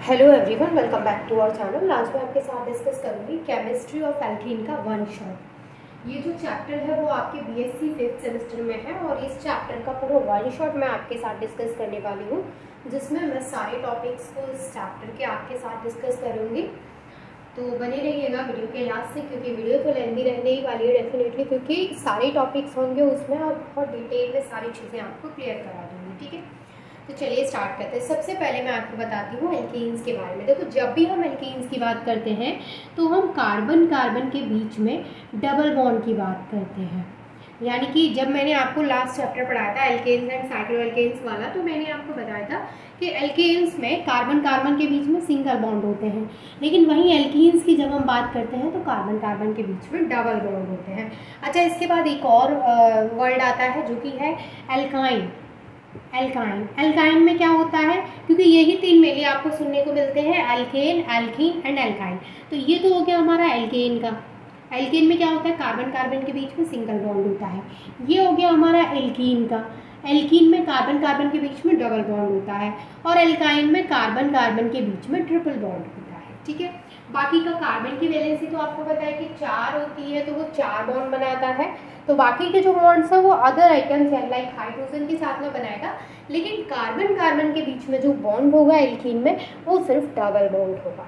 Hello everyone, welcome back to our channel. आज मैं आपके साथ डिस्कस करूंगी केमिस्ट्री ऑफ एल्कीन का वन शॉट। ये जो चैप्टर है वो आपके बीएससी 5th सेमेस्टर में है और इस चैप्टर का पूरा वन शॉट मैं आपके साथ डिस्कस करने वाली हूँ, जिसमें मैं सारे टॉपिक्स को इस चैप्टर के आपके साथ डिस्कस करूँगी। तो बने रहिएगा वीडियो के लास्ट से, क्योंकि वीडियो तो लेंदी रहने ही वाली है डेफिनेटली, क्योंकि सारे टॉपिक्स होंगे उसमें और बहुत डिटेल में सारी चीज़ें आपको क्लियर करा दूँगी। ठीक है, तो चलिए स्टार्ट करते हैं। सबसे पहले मैं आपको बताती हूँ एल्कीन्स के बारे में। देखो, जब भी हम एल्कीन्स की बात करते हैं तो हम कार्बन कार्बन के बीच में डबल बॉन्ड की बात करते हैं। यानी कि जब मैंने आपको लास्ट चैप्टर पढ़ाया था एल्केन्स एंड साइक्लोएल्केन्स वाला, तो मैंने आपको बताया था कि एल्केन्स में कार्बन कार्बन के बीच में सिंगल बॉन्ड होते हैं, लेकिन वहीं एल्कीन्स की जब हम बात करते हैं तो कार्बन कार्बन के बीच में डबल बॉन्ड होते हैं। अच्छा, इसके बाद एक और वर्ड आता है जो कि है एल्काइन। एल्काइन में क्या होता है, क्योंकि यही तीन मेनली आपको सुनने को मिलते हैं, एल्केन, एल्कीन एंड एल्काइन। तो ये तो हो गया हमारा एल्केन का। एल्केन में क्या होता है, कार्बन कार्बन के बीच में सिंगल बॉन्ड होता है। ये हो गया हमारा एल्कीन का। एल्कीन में कार्बन कार्बन के बीच में डबल बॉन्ड होता है और एल्काइन में कार्बन कार्बन के बीच में ट्रिपल बॉन्ड होता है। ठीक है, बाकी का कार्बन की वैलेंसी तो आपको पता है कि 4 होती है, तो वो 4 बॉन्ड बनाता है। तो बाकी के जो बॉन्ड्स है वो अदर आइटम्स है लाइक हाइड्रोजन के साथ में बनाएगा, लेकिन कार्बन कार्बन के बीच में जो बॉन्ड होगा एल्कीन में वो सिर्फ डबल बॉन्ड होगा।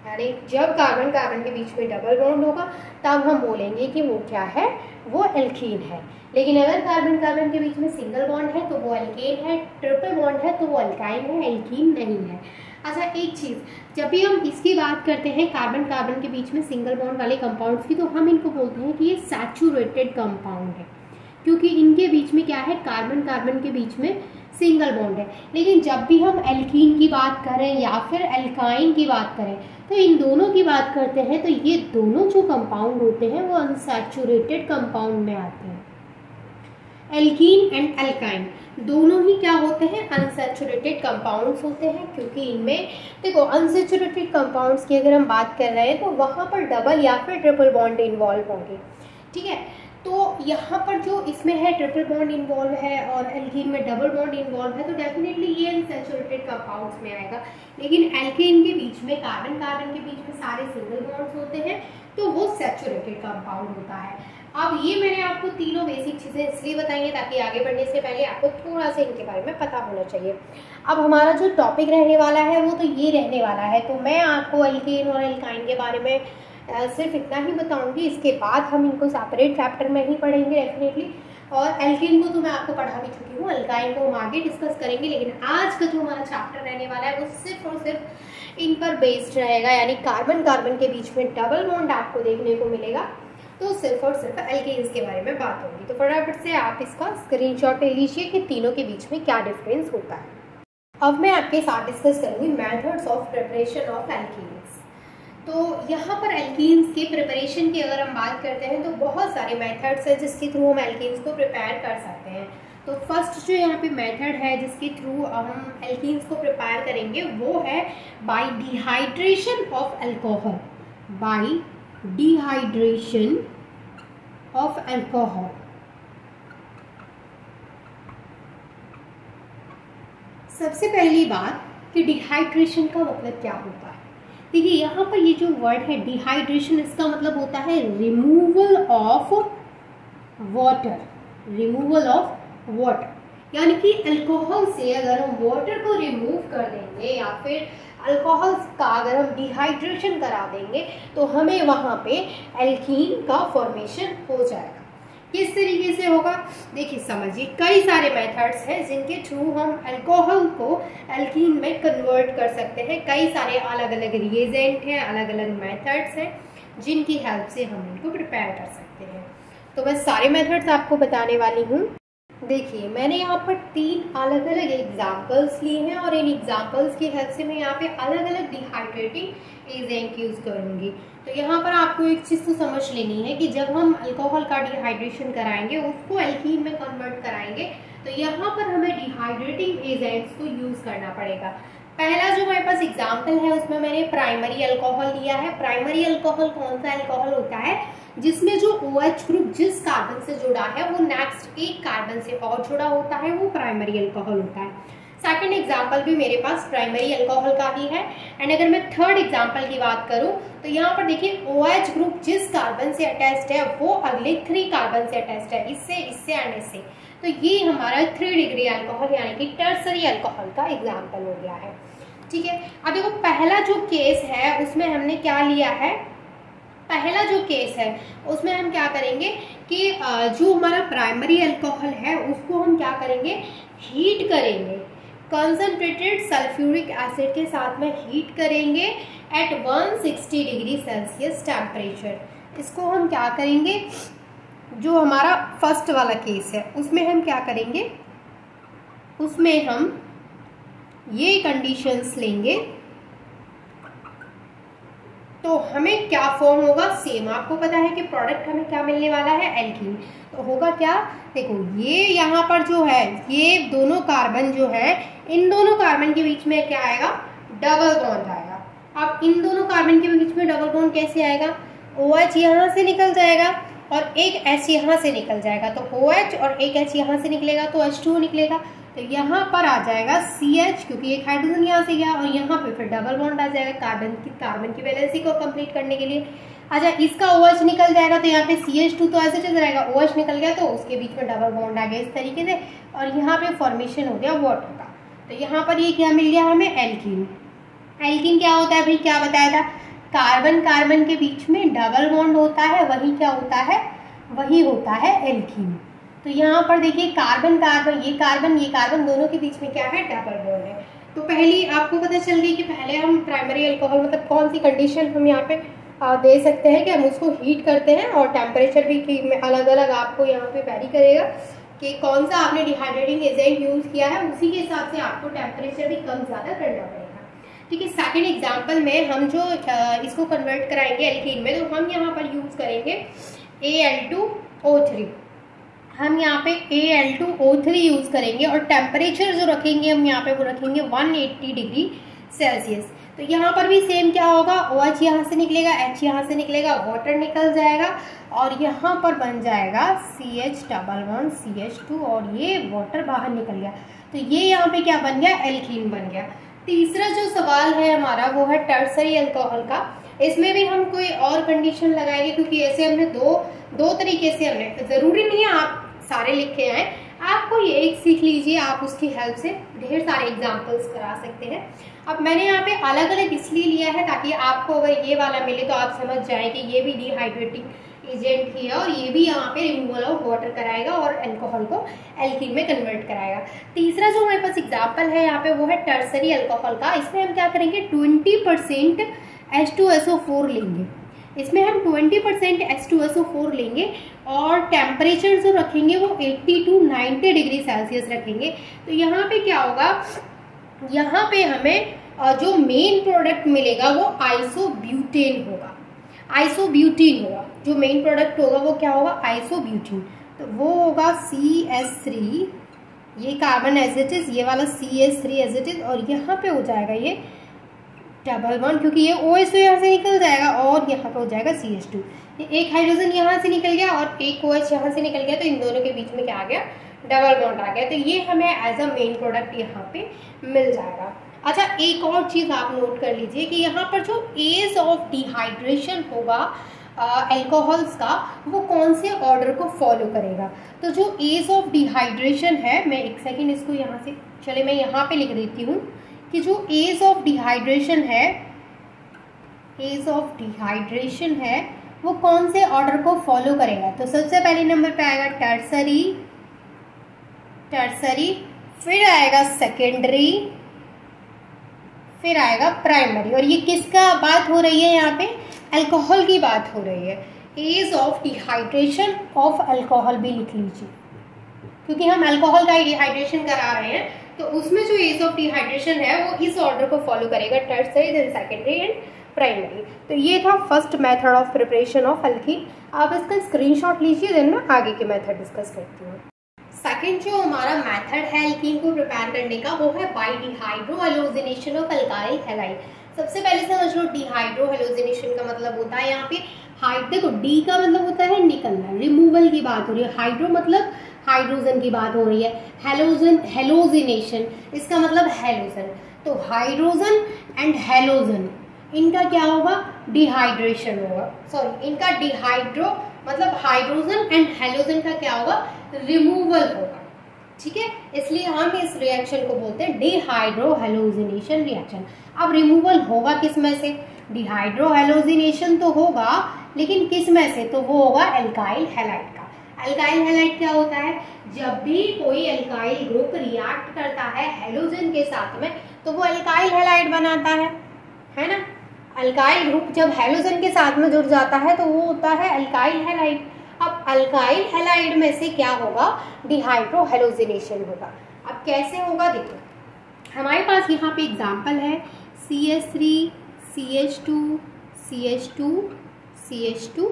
यानी जब कार्बन कार्बन के बीच में डबल बॉन्ड होगा तब हम बोलेंगे कि वो क्या है, वो एल्कीन है। लेकिन अगर कार्बन कार्बन के बीच में सिंगल बॉन्ड है तो वो एल्केन है, ट्रिपल बॉन्ड है तो वो एल्काइन है, एल्कीन नहीं है। अच्छा, एक चीज़, जब भी हम इसकी बात करते हैं कार्बन कार्बन के बीच में सिंगल बॉन्ड वाले कंपाउंड्स की, तो हम इनको बोलते हैं कि ये सैचुरेटेड कंपाउंड है, क्योंकि इनके बीच में क्या है, कार्बन कार्बन के बीच में सिंगल बॉन्ड है। लेकिन जब भी हम एल्कीन की बात करें या फिर एल्काइन की बात करें, तो इन दोनों की बात करते हैं तो ये दोनों जो कंपाउंड होते हैं वो अनसैचुरेटेड कंपाउंड में आते हैं। एल्कीन एंड एल्काइन दोनों ही क्या होते हैं, अनसैचुरेटेड कंपाउंड्स होते हैं, क्योंकि इनमें देखो अनसैचुरेटेड कंपाउंड्स की अगर हम बात कर रहे हैं तो वहाँ पर डबल या फिर ट्रिपल बॉन्ड इन्वॉल्व होंगे। ठीक है, तो यहाँ पर जो इसमें है ट्रिपल बॉन्ड इन्वॉल्व है और एल्कीन में डबल बॉन्ड इन्वॉल्व है, तो डेफिनेटली ये अनसैचुरेटेड कंपाउंड्स में आएगा। लेकिन एल्केन के बीच में कार्बन कार्बन के बीच में सारे सिंगल बॉन्ड्स होते हैं, तो वो सैचुरेटेड कंपाउंड होता है। अब ये मैंने आपको तीनों बेसिक चीज़ें इसलिए बताई हैं ताकि आगे बढ़ने से पहले आपको थोड़ा सा इनके बारे में पता होना चाहिए। अब हमारा जो टॉपिक रहने वाला है वो तो ये रहने वाला है, तो मैं आपको एल्केन और एल्काइन के बारे में सिर्फ इतना ही बताऊंगी। इसके बाद हम इनको सेपरेट चैप्टर में ही पढ़ेंगे डेफिनेटली। और एल्केन को तो मैं आपको पढ़ा भी चुकी हूँ, एल्काइन को हम आगे डिस्कस करेंगे। लेकिन आज का जो हमारा चैप्टर रहने वाला है वो सिर्फ और सिर्फ इन पर बेस्ड रहेगा, यानी कार्बन कार्बन के बीच में डबल बॉन्ड आपको देखने को मिलेगा, तो सिर्फ और सिर्फ एल्केन्स के बारे में बात होगी। तो फटाफट से आप इसका स्क्रीनशॉट ले लीजिए कि तीनों के बीच में क्या डिफरेंस होता है। अब मैं आपके साथ डिस्कस करूँगी methods of preparation of alkenes. तो यहाँ पर एल्कीन्स के प्रिपरेशन की अगर हम बात करते हैं तो बहुत सारे मेथड्स हैं जिसके थ्रू हम एल्कीन्स को प्रिपेयर कर सकते हैं। तो फर्स्ट जो यहाँ पे मेथड है जिसके थ्रू हम एल्कीन्स को प्रिपेयर करेंगे वो है bye dehydration of alcohol. Bye dehydration of alcohol. सबसे पहली बात कि डिहाइड्रेशन का मतलब क्या होता है। देखिए, यहाँ पर ये जो वर्ड है डिहाइड्रेशन, इसका मतलब होता है removal of water. Removal of water, यानी कि अल्कोहल से अगर हम वाटर को रिमूव कर देंगे या फिर अल्कोहल का अगर हम डिहाइड्रेशन करा देंगे तो हमें वहाँ पे एल्कीन का फॉर्मेशन हो जाएगा। किस तरीके से होगा, देखिए समझिए, कई सारे मेथड्स हैं जिनके थ्रू हम अल्कोहल को एल्कीन में कन्वर्ट कर सकते हैं। कई सारे अलग अलग रिएजेंट हैं, अलग अलग मेथड्स हैं जिनकी हेल्प से हम इनको प्रिपेयर कर सकते हैं। तो मैं सारे मेथड्स आपको बताने वाली हूँ। देखिए, मैंने यहाँ पर 3 अलग अलग एग्जाम्पल्स लिए हैं और इन एग्जाम्पल्स की हेल्प से मैं यहाँ पे अलग अलग डिहाइड्रेटिंग एजेंट यूज़ करूँगी। तो यहाँ पर आपको एक चीज़ तो समझ लेनी है कि जब हम अल्कोहल का डिहाइड्रेशन कराएंगे, उसको एल्कीन में कन्वर्ट कराएंगे, तो यहाँ पर हमें डिहाइड्रेटिंग एजेंट्स को यूज़ करना पड़ेगा। पहला जो हमारे पास एग्जाम्पल है उसमें मैंने प्राइमरी अल्कोहल लिया है। प्राइमरी अल्कोहल कौन सा अल्कोहल होता है, जिसमें जो OH ग्रुप जिस कार्बन से जुड़ा है वो नेक्स्ट एक कार्बन से और जुड़ा होता है, वो प्राइमरी अल्कोहल होता है। सेकंड एग्जाम्पल भी मेरे पास प्राइमरी अल्कोहल का ही है। एंड अगर मैं थर्ड एग्जाम्पल की बात करूं तो यहाँ पर देखिए OH ग्रुप जिस कार्बन से अटैच्ड है वो अगले 3 कार्बन से अटैच्ड है, इससे एंड इससे। तो ये हमारा 3 डिग्री अल्कोहल यानी कि टर्सरी अल्कोहल का एग्जाम्पल हो गया है। ठीक है, अब देखो पहला जो केस है उसमें हमने क्या लिया है, पहला जो केस है उसमें हम क्या करेंगे कि जो हमारा प्राइमरी अल्कोहल है उसको हम क्या करेंगे, हीट करेंगे, कंसंट्रेटेड सल्फ्यूरिक एसिड के साथ में हीट करेंगे एट 160 डिग्री सेल्सियस टेम्परेचर। इसको हम क्या करेंगे, जो हमारा फर्स्ट वाला केस है उसमें हम क्या करेंगे, उसमें हम ये कंडीशंस लेंगे तो हमें क्या फॉर्म होगा, सेम आपको पता है कि प्रोडक्ट हमें क्या मिलने वाला है, एल्कीन। तो होगा क्या, देखो ये यहाँ पर जो है ये दोनों कार्बन जो है इन दोनों कार्बन के बीच में क्या आएगा, डबल बॉन्ड आएगा। अब इन दोनों कार्बन के बीच में डबल बॉन्ड कैसे आएगा, OH यहाँ से निकल जाएगा और एक H यहाँ से निकल जाएगा, तो OH और एक H यहाँ से निकलेगा तो H2 निकलेगा। तो यहाँ पर आ जाएगा CH क्योंकि एक हाइड्रोजन यहाँ से गया और यहाँ पे फिर डबल बॉन्ड आ जाएगा कार्बन की वैलेंसी को कंप्लीट करने के लिए। अच्छा, इसका OH निकल जाएगा तो यहाँ पे CH2 तो ऐसे चल रहेगा, OH निकल गया तो उसके बीच में डबल बॉन्ड आ गया इस तरीके से और यहाँ पे फॉर्मेशन हो गया वाटर का। तो यहाँ पर ये क्या मिल गया हमें, एल्कीन। एल्कीन क्या होता है भाई, क्या बताया था, कार्बन कार्बन के बीच में डबल बॉन्ड होता है, वही क्या होता है, वही होता है एल्कीन। तो यहाँ पर देखिए कार्बन कार्बन ये कार्बन दोनों के बीच में क्या है, डबल बॉन्ड है। तो पहली आपको पता चल गई कि पहले हम प्राइमरी अल्कोहल मतलब कौन सी कंडीशन हम यहाँ पे दे सकते हैं कि हम उसको हीट करते हैं और टेम्परेचर भी अलग अलग आपको यहाँ पे वेरी करेगा कि कौन सा आपने डिहाइड्रेटिंग एजेंट यूज किया है, उसी के हिसाब से आपको टेम्परेचर भी कम ज़्यादा करना पड़ेगा। ठीक है, सेकेंड एग्जाम्पल में हम जो इसको कन्वर्ट कराएंगे एल्कीन में, तो हम यहाँ पर यूज करेंगे Al2O3। हम यहाँ पे Al2O3 यूज करेंगे और टेम्परेचर जो रखेंगे हम यहाँ पे वो रखेंगे 180 डिग्री सेल्सियस। तो यहाँ पर भी सेम क्या होगा, OH यहाँ से निकलेगा, H यहाँ से निकलेगा, वाटर निकल जाएगा और यहाँ पर बन जाएगा CH डबल बॉन्ड CH2 और ये वाटर बाहर निकल गया। तो ये यहाँ पे क्या बन गया, एल्कीन बन गया। तीसरा जो सवाल है हमारा वो है टर्सरी अल्कोहल का। इसमें भी हम कोई और कंडीशन लगाएंगे क्योंकि ऐसे हमने दो तरीके से हमने, जरूरी नहीं है आप सारे लिखे हैं, आपको ये एक सीख लीजिए, आप उसकी हेल्प से ढेर सारे एग्जाम्पल्स करा सकते हैं। अब मैंने यहाँ पे अलग अलग इसलिए लिया है ताकि आपको अगर ये वाला मिले तो आप समझ जाएं कि ये भी डिहाइड्रेटिंग एजेंट ही है और ये भी यहाँ पे रिमूवल ऑफ वाटर कराएगा और अल्कोहल को एल्कीन में कन्वर्ट कराएगा। तीसरा जो हमारे पास एग्जाम्पल है यहाँ पे वो है टर्सरी अल्कोहल का। इसमें हम क्या करेंगे, 20% H2SO4 लेंगे। इसमें हम 20% H2SO4 लेंगे और टेम्परेचर जो रखेंगे वो 80 to 90 डिग्री सेल्सियस रखेंगे। तो यहाँ पे क्या होगा, यहाँ पे हमें जो मेन प्रोडक्ट मिलेगा वो आइसोब्यूटेन होगा। आइसोब्यूटीन होगा, जो मेन प्रोडक्ट होगा वो क्या होगा, आइसोब्यूटीन। तो वो होगा CH3, ये कार्बन एज इट इज, ये वाला CH3 एज इट इज और यहाँ पे हो जाएगा ये डबल बॉन्ड क्योंकि ये OH तो यहाँ से निकल जाएगा और यहाँ पे हो जाएगा CH2। एक हाइड्रोजन यहाँ से निकल गया और एक OH यहाँ से निकल गया तो इन दोनों के बीच में क्या आ गया, डबल बॉन्ड आ गया। तो ये हमें एज अ मेन प्रोडक्ट यहाँ पे मिल जाएगा। अच्छा, एक और चीज़ आप नोट कर लीजिए कि यहाँ पर जो एज ऑफ डिहाइड्रेशन होगा अल्कोहल्स का वो कौन से ऑर्डर को फॉलो करेगा। तो जो एज ऑफ डिहाइड्रेशन है, मैं एक सेकेंड इसको यहाँ से, चले मैं यहाँ पे लिख देती हूँ कि जो एज ऑफ डिहाइड्रेशन है, एज ऑफ डिहाइड्रेशन है वो कौन से ऑर्डर को फॉलो करेगा। तो सबसे पहले नंबर पे आएगा टर्सरी, फिर आएगा सेकेंडरी, फिर आएगा प्राइमरी। और ये किसका बात हो रही है, यहाँ पे अल्कोहल की बात हो रही है। Age of dehydration of alcohol भी लिख लीजिए क्योंकि हम अल्कोहल का डिहाइड्रेशन करा रहे हैं, तो उसमें जो एज ऑफ डिहाइड्रेशन है वो इस ऑर्डर को फॉलो करेगा, tertiary then secondary and primary. तो ये था first method of preparation of alkene. आप इसका स्क्रीनशॉट लीजिए, देन मैं आगे के मेथड डिस्कस करती हूँ। सेकेंड जो हमारा मेथड है एल्कीन को प्रिपेयर करने का वो है by dehydrohalogenation of alkyl halide. सबसे पहले समझ लो डिहाइड्रो हेलोजिनेशन का मतलब होता है यहाँ पे देखो डी का मतलब होता है निकलना, रिमूवल की बात हो रही है। हाइड्रो मतलब हाइड्रोजन की बात हो रही है। हेलोजन, हेलोजिनेशन, इसका मतलब हेलोजन। तो हाइड्रोजन एंड हेलोजन, इनका क्या होगा, डिहाइड्रेशन होगा। सॉरी, इनका डिहाइड्रो मतलब हाइड्रोजन एंड हेलोजन का क्या होगा, रिमूवल होगा। ठीक है, इसलिए हम इस रिएक्शन को बोलते हैं डिहाइड्रो हेलोजिनेशन रिएक्शन। अब रिमूवल होगा किस में से, डिहाइड्रो हेलोजिनेशन तो होगा, लेकिन किस में से, तो वो होगा एल्काइल हैलाइड का। एल्काइल हैलाइड क्या होता है, जब भी कोई एल्काइल ग्रुप रिएक्ट करता है हेलोजन के साथ में तो वो एल्काइल हैलाइड बनाता है ना। अल्काइल ग्रुप जब हेलोजन के साथ में जुड़ जाता है तो वो होता है अल्काइल हैलाइड। अब अल्काइल हैलाइड में से क्या होगा, डिहाइड्रो हेलोजिनेशन होगा। अब कैसे होगा देखो, हमारे पास यहाँ पे एग्जांपल है CH3 CH2 CH2 CH2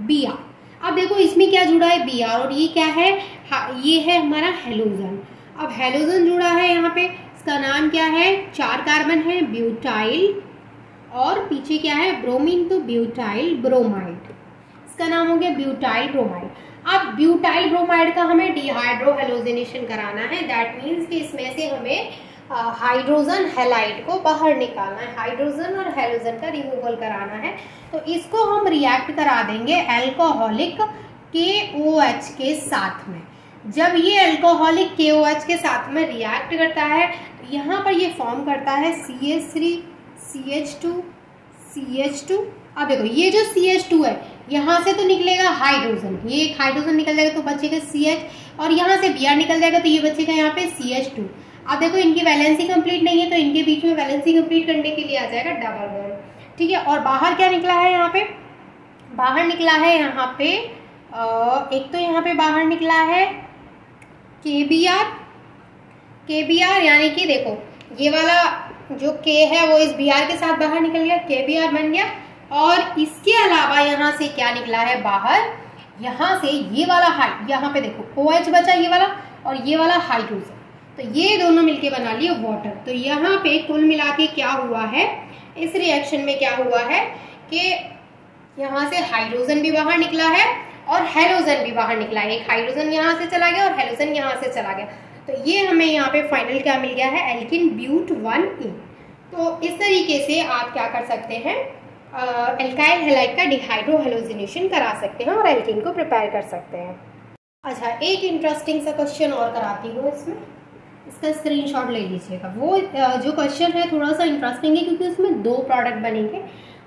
Br। अब देखो इसमें क्या जुड़ा है, Br, और ये क्या है, ये है हमारा हेलोजन। अब हेलोजन जुड़ा है यहाँ पे, इसका नाम क्या है, 4 कार्बन है, ब्यूटाइल, और पीछे क्या है, ब्रोमीन, तो ब्यूटाइल ब्रोमाइड, इसका नाम हो गया ब्यूटाइल ब्रोमाइड। अब ब्यूटाइल ब्रोमाइड का हमें डिहाइड्रो हेलोजिनेशन कराना है, दैट मीन्स कि इसमें से हमें हाइड्रोजन हैलाइड को बाहर निकालना है, हाइड्रोजन और हेलोजन का रिमूवल कराना है। तो इसको हम रिएक्ट करा देंगे अल्कोहलिक KOH के साथ में। जब ये अल्कोहलिक KOH के साथ में रिएक्ट करता है तो यहाँ पर ये फॉर्म करता है CH3 CH2 CH2। अब देखो ये जो CH2 है, यहाँ से तो निकलेगा हाइड्रोजन, ये एक हाइड्रोजन निकल जाएगा तो बचेगा CH, और यहाँ से Br निकल जाएगा तो ये बचेगा यहाँ पे CH2। अब देखो इनकी वैलेंसी कंप्लीट नहीं है तो इनके बीच में वैलेंसी कंप्लीट करने के लिए आ जाएगा डबल बॉन्ड। ठीक है, और बाहर क्या निकला है, यहाँ पे बाहर निकला है, यहाँ पे एक तो यहाँ पे बाहर निकला है KBr, यानी कि देखो ये वाला जो K है वो इस Br के साथ बाहर निकल गया, KBr बन गया। और इसके अलावा यहाँ से क्या निकला है बाहर, यहाँ से ये वाला यहाँ पे देखो OH बचा, ये वाला और ये वाला हाइड्रोजन, तो ये दोनों मिलके बना लिए वाटर। तो यहाँ पे कुल मिला के क्या हुआ है, इस रिएक्शन में क्या हुआ है कि यहाँ से हाइड्रोजन भी बाहर निकला है और हेलोजन भी बाहर निकला है। एक हाइड्रोजन यहाँ से चला गया और हेलोजन यहाँ से चला गया, तो ये हमें यहाँ पे फाइनल क्या मिल गया है, एल्किन ब्यूट 1E। तो इस तरीके से आप क्या कर सकते हैं, एल्काइल हैलाइड का डिहाइड्रो हेलोजिनेशन करा सकते हैं और एल्किन को प्रिपेयर कर सकते हैं। अच्छा, एक इंटरेस्टिंग सा क्वेश्चन और कराती हूँ इसमें, इसका स्क्रीनशॉट ले लीजिएगा। वो जो क्वेश्चन है थोड़ा सा इंटरेस्टिंग है क्योंकि उसमें 2 प्रोडक्ट बनेंगे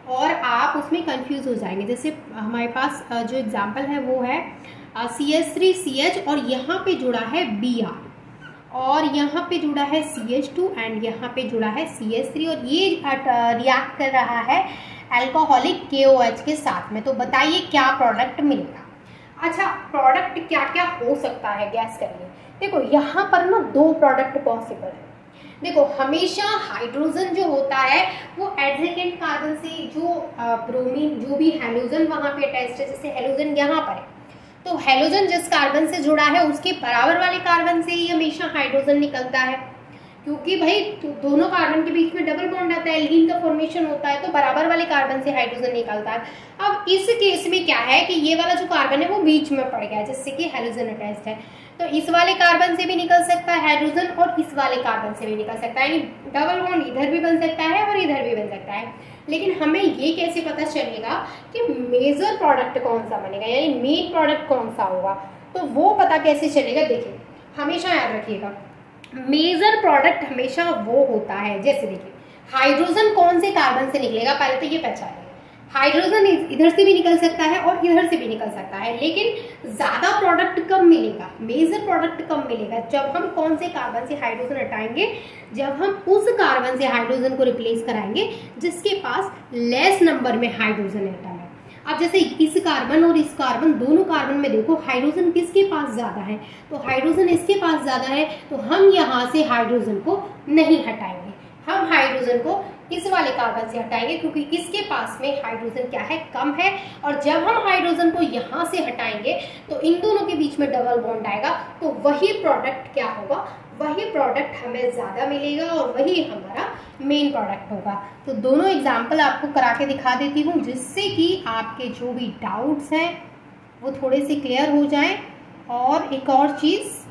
और आप उसमें कंफ्यूज हो जाएंगे। जैसे हमारे पास जो एग्जांपल है वो है CH3CH और यहाँ पे जुड़ा है Br और यहाँ पे जुड़ा है CH2 एंड यहाँ पे जुड़ा है CH3 और ये रिएक्ट कर रहा है अल्कोहलिक KOH के साथ में। तो बताइए क्या प्रोडक्ट मिलेगा। अच्छा, प्रोडक्ट क्या क्या हो सकता है, गैस करिए। देखो यहाँ पर ना 2 प्रोडक्ट पॉसिबल है। देखो हमेशा हाइड्रोजन जो होता है वो एडजेसेंट कार्बन से जो ब्रोमीन जो भी हेलोजन वहाँ पे अटैच्ड है, जैसे हेलोजन यहाँ पर है तो हेलोजन जिस कार्बन से जुड़ा है उसके बराबर वाले कार्बन से ही हमेशा हाइड्रोजन निकलता है, क्योंकि भाई दोनों कार्बन के बीच में डबल बॉन्ड आता है, एल्कीन का फॉर्मेशन होता है, तो बराबर वाले कार्बन से हाइड्रोजन निकलता है। अब इस केस में क्या है कि ये वाला जो कार्बन है वो बीच में पड़ गया है जिससे कि हेलोजन अटैच्ड है, तो इस वाले कार्बन से भी निकल सकता है हाइड्रोजन और इस वाले कार्बन से भी निकल सकता है, यानी डबल बॉन्ड इधर भी बन सकता है और इधर भी बन सकता है। लेकिन हमें ये कैसे पता चलेगा कि मेजर प्रोडक्ट कौन सा बनेगा, यानी मेन प्रोडक्ट कौन सा होगा, तो वो पता कैसे चलेगा। देखिए हमेशा याद रखिएगा, मेजर प्रोडक्ट हमेशा वो होता है, जैसे देखिए हाइड्रोजन कौन से कार्बन से निकलेगा, पहले तो ये पहचानिए। हाइड्रोजन इधर से भी निकल सकता है और इधर से भी निकल सकता है, लेकिन ज्यादा प्रोडक्ट कब मिलेगा, मेजर प्रोडक्ट कब मिलेगा, जब हम कौन से कार्बन से हाइड्रोजन हटाएंगे, जब हम उस कार्बन से हाइड्रोजन को रिप्लेस कराएंगे जिसके पास लेस नंबर में हाइड्रोजन एटम है। अब जैसे इस कार्बन और इस कार्बन, दोनों कार्बन में देखो हाइड्रोजन किसके पास ज्यादा है, तो हाइड्रोजन इसके पास ज्यादा है, तो हम यहाँ से हाइड्रोजन को नहीं हटाएंगे, हम हाइड्रोजन को इस वाले कार्बन से हटाएंगे क्योंकि इसके पास में हाइड्रोजन क्या है, कम है। और जब हम हाइड्रोजन को यहाँ से हटाएंगे तो इन दोनों के बीच में डबल बॉन्ड आएगा, तो वही प्रोडक्ट क्या होगा, वही प्रोडक्ट हमें ज्यादा मिलेगा और वही हमारा मेन प्रोडक्ट होगा। तो दोनों एग्जाम्पल आपको करा के दिखा देती हूँ जिससे कि आपके जो भी डाउट्स हैं वो थोड़े से क्लियर हो जाएं। और एक और चीज़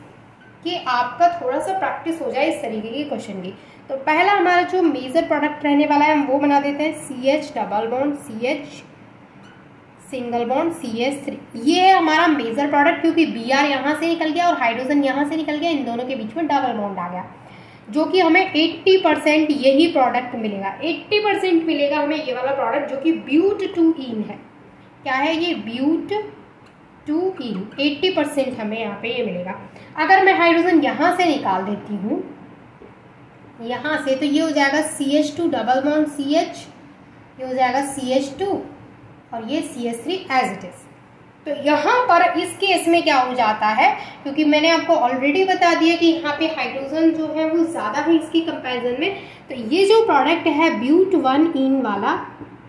कि आपका थोड़ा सा प्रैक्टिस हो जाए इस तरीके के क्वेश्चन की। तो पहला हमारा जो मेजर प्रोडक्ट रहने वाला है हम वो बना देते हैं CH double bond CH single bond CH3। ये है हमारा मेजर प्रोडक्ट, क्योंकि Br यहाँ से निकल गया और हाइड्रोजन यहाँ से निकल गया, इन दोनों के बीच में डबल बॉन्ड आ गया, जो कि हमें 80% यही प्रोडक्ट मिलेगा। 80% मिलेगा हमें ये वाला प्रोडक्ट जो कि ब्यूट-टू-ईन है। क्या है ये? ब्यूट-टू-ईन। 80% हमें यहाँ पे ये मिलेगा। अगर मैं हाइड्रोजन यहाँ से निकाल देती हूँ यहाँ से, तो ये हो जाएगा CH2 डबल बॉन्ड CH, ये हो जाएगा CH2 और ये CH3 एज इट इज। तो यहाँ पर इस केस में क्या हो जाता है, क्योंकि मैंने आपको ऑलरेडी बता दिया कि यहाँ पे हाइड्रोजन जो है वो ज़्यादा है इसकी कंपैरिजन में, तो ये जो प्रोडक्ट है ब्यूट-1-ईन वाला,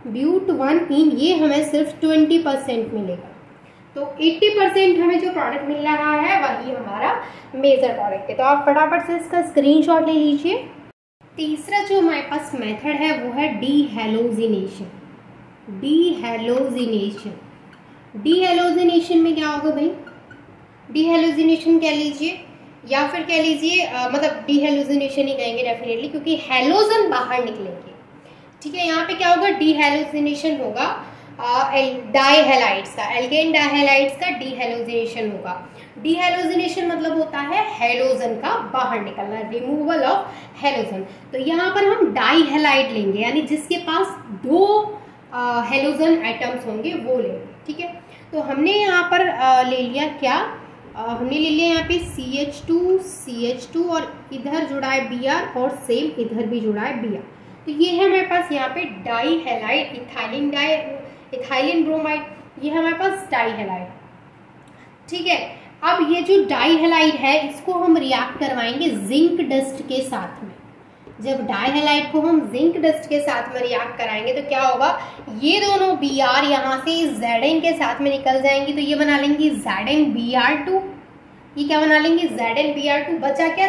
ब्यूट-1-ईन, ये हमें सिर्फ 20% मिलेगा। तो 80% हमें जो प्रोडक्ट मिल रहा है वही हमारा मेजर प्रोडक्ट है। तो आप फटाफट से इसका स्क्रीनशॉट ले लीजिए। तीसरा जो हमारे पास मेथड है वो है डीहैलोजिनेशन। डीहैलोजिनेशन में क्या होगा भाई? डीहैलोजिनेशन कह लीजिए या फिर कह लीजिए मतलब डीहैलोजिनेशन ही कहेंगे डेफिनेटली, क्योंकि हैलोजन बाहर निकलेंगे। ठीक है, यहाँ पे क्या होगा? डीहैलोजिनेशन होगा डाइहैलाइड्स का, एल्केन डाइहैलाइड्स का डीहैलोजिनेशन होगा। डीहैलोजिनेशन मतलब होता है हैलोजन का बाहर निकलना, रिमूवल ऑफ हैलोजन। तो यहाँ पर हम डाइहैलाइड लेंगे, यानी जिसके पास 2 हैलोजन एटम्स होंगे वो लेंगे। ठीक है, तो हमने यहाँ पर ले लिया क्या? हमने ले लिया यहाँ पे CH2 और इधर जुड़ा है Br और सेम इधर भी जुड़ा है Br। तो ये है हमारे पास यहाँ पे डाइहैलाइड, इथाइलिन ब्रोमाइड, ये है हमारे पास डाइहैलाइड। ठीक है, अब ये जो डाइहैलाइड है इसको हम रिएक्ट करवाएंगे जिंक डस्ट के साथ में। जब डाइहैलाइड को हम जिंक डस्ट के साथ में रिएक्ट कराएंगे तो क्या होगा? ये दोनों Br यहाँ से Zn के साथ में निकल जाएंगी, तो ये बना लेंगी ZnBr2। ये क्या बना लेंगे? ZnBr2। बचा क्या?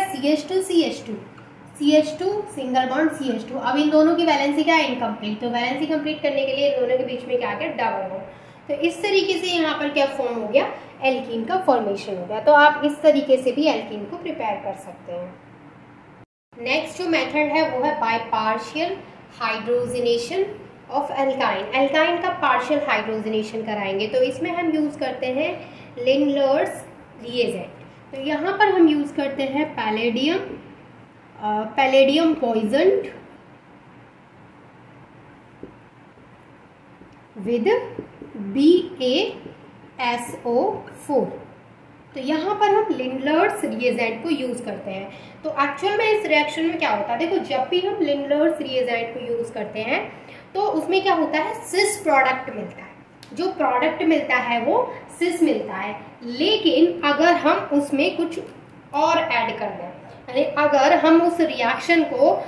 CH2 single bond CH2। अब इन दोनों की वैलेंसी क्या है? इनकम्प्लीट। तो वैलेंसी कंप्लीट करने के लिए इन दोनों के बीच में क्या आ गया? Double bond. तो इस तरीके से यहाँ पर क्या फॉर्म हो गया? एल्कीन का फॉर्मेशन हो गया। तो आप इस तरीके से भी एल्कीन को प्रिपेयर कर सकते हैं। नेक्स्ट जो मेथड है वो है by partial hydrogenation of alkyne. Alkyne का पार्शियल हाइड्रोजिनेशन कराएंगे, तो इसमें हम यूज़ करते हैं लिंडलर्स रिएजेंट। तो यहाँ पर हम यूज़ करते हैं पैलेडियम पॉइजन्ड विद BaSO4। तो यहाँ पर हम लिंडलर्स रिएजेंट को यूज़ करते हैं। तो एक्चुअल में इस रिएक्शन में क्या होता है? देखो, जब भी हम लिंडलर्स रिएजेंट को यूज़ करते हैं तो उसमें क्या होता है? सिस प्रोडक्ट मिलता है। जो प्रोडक्ट मिलता है वो सिस मिलता है, लेकिन अगर हम उसमें कुछ और ऐड कर दें, यानी अगर हम उस रिएक्शन को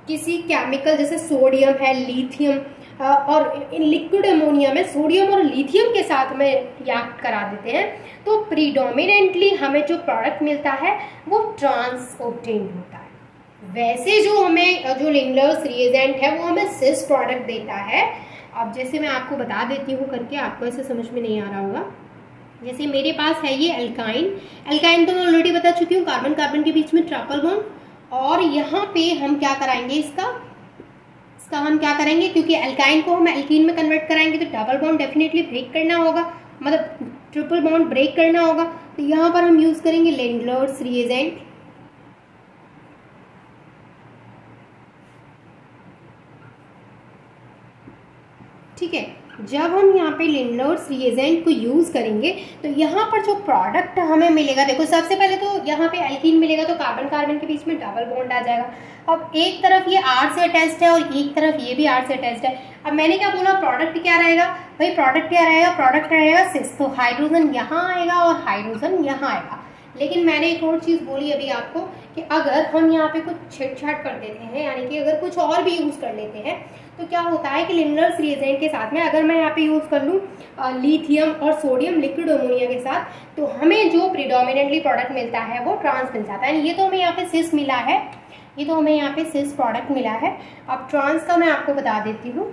किसी केमिकल जैसे सोडियम है, लिथियम और लिक्विड अमोनिया में सोडियम और लिथियम के साथ में रिएक्ट करा देते हैं, तो प्रीडोमिनेंटली हमें जो प्रोडक्ट मिलता है वो ट्रांस ऑब्टेन्ड होता है। वैसे जो हमें जो लिंडलर्स रिएजेंट है वो हमें सिस प्रोडक्ट देता है। अब जैसे मैं आपको बता देती हूँ करके, आपको ऐसे समझ में नहीं आ रहा होगा। जैसे मेरे पास है ये एल्काइन तो मैं ऑलरेडी बता चुकी हूँ, कार्बन कार्बन के बीच में ट्रिपल बॉन्ड। और यहाँ पे हम क्या कराएंगे? इसका हम क्या करेंगे? क्योंकि एल्काइन को हम एल्कीन में कन्वर्ट कराएंगे तो डबल बॉन्ड डेफिनेटली ब्रेक करना होगा, मतलब ट्रिपल बॉन्ड ब्रेक करना होगा। तो यहाँ पर हम यूज करेंगे लिंडलर्स रिएजेंट। ठीक है, जब हम यहाँ पे लिंडलर्स रिएजेंट को यूज़ करेंगे तो यहाँ पर जो प्रोडक्ट हमें मिलेगा, देखो सबसे पहले तो यहाँ पे एल्कीन मिलेगा तो कार्बन कार्बन के बीच में डबल बॉन्ड आ जाएगा। अब एक तरफ ये R से अटैच्ड है और एक तरफ ये भी R से अटैच्ड है। अब मैंने क्या बोला? प्रोडक्ट क्या रहेगा भाई? प्रोडक्ट क्या रहेगा? प्रोडक्ट रहेगा सिस। तो हाइड्रोजन यहाँ आएगा और हाइड्रोजन यहाँ आएगा। लेकिन मैंने एक और चीज़ बोली अभी आपको कि अगर हम यहाँ पे कुछ छेड़छाड़ कर देते हैं, यानी कि अगर कुछ और भी यूज़ कर लेते हैं, तो क्या होता है कि लिंडलर्स रिएजेंट के साथ में अगर मैं यहाँ पे यूज़ कर लूँ लिथियम और सोडियम लिक्विड अमोनिया के साथ, तो हमें जो प्रीडोमिनेंटली प्रोडक्ट मिलता है वो ट्रांस मिल जाता है। ये तो हमें यहाँ पे सिस मिला है, ये तो हमें यहाँ पे सिस प्रोडक्ट मिला है। अब ट्रांस का मैं आपको बता देती हूँ,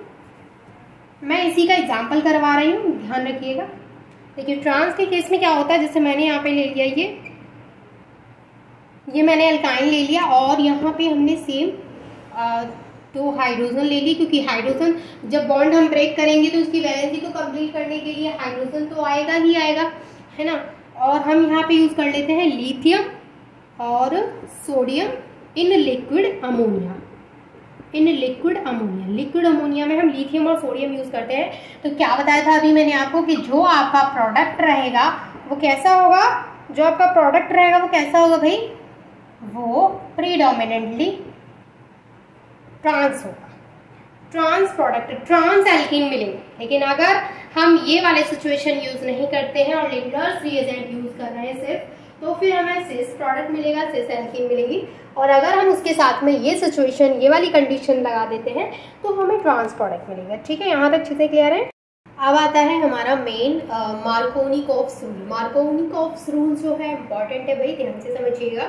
मैं इसी का एग्जाम्पल करवा रही हूँ, ध्यान रखिएगा। देखिए ट्रांस के केस में क्या होता है, जैसे मैंने यहाँ पे ले लिया ये मैंने अल्काइन ले लिया और यहाँ पे हमने सेम तो हाइड्रोजन ले ली, क्योंकि हाइड्रोजन जब बॉन्ड हम ब्रेक करेंगे तो उसकी वैलेंसी को कंप्लीट करने के लिए हाइड्रोजन तो आएगा ही आएगा, है ना। और हम यहाँ पे यूज कर लेते हैं लिथियम और sodium in liquid ammonia. Liquid ammonia में हम लिथियम और सोडियम यूज करते हैं। तो क्या बताया था अभी मैंने आपको कि जो आपका प्रोडक्ट रहेगा वो कैसा होगा, जो आपका प्रोडक्ट रहेगा वो कैसा होगा भाई, वो प्रीडोमिनेंटली ट्रांस होगा, ट्रांस प्रोडक्ट, ट्रांस एल्कीन मिलेगा। लेकिन अगर हम ये वाले सिचुएशन यूज नहीं करते हैं और लिंगर्स रिएजेंट यूज कर रहे हैं सिर्फ, तो फिर हमें सिस प्रोडक्ट मिलेगा, सिस एल्कीन मिलेगी। और अगर हम उसके साथ में ये सिचुएशन, ये वाली कंडीशन लगा देते हैं तो हमें ट्रांस प्रोडक्ट मिलेगा। ठीक है, यहाँ तक चीजें क्लियर है। अब आता है हमारा main Markovnikov's rule. Markovnikov's rule जो है इंपॉर्टेंट है भाई, ध्यान से समझिएगा।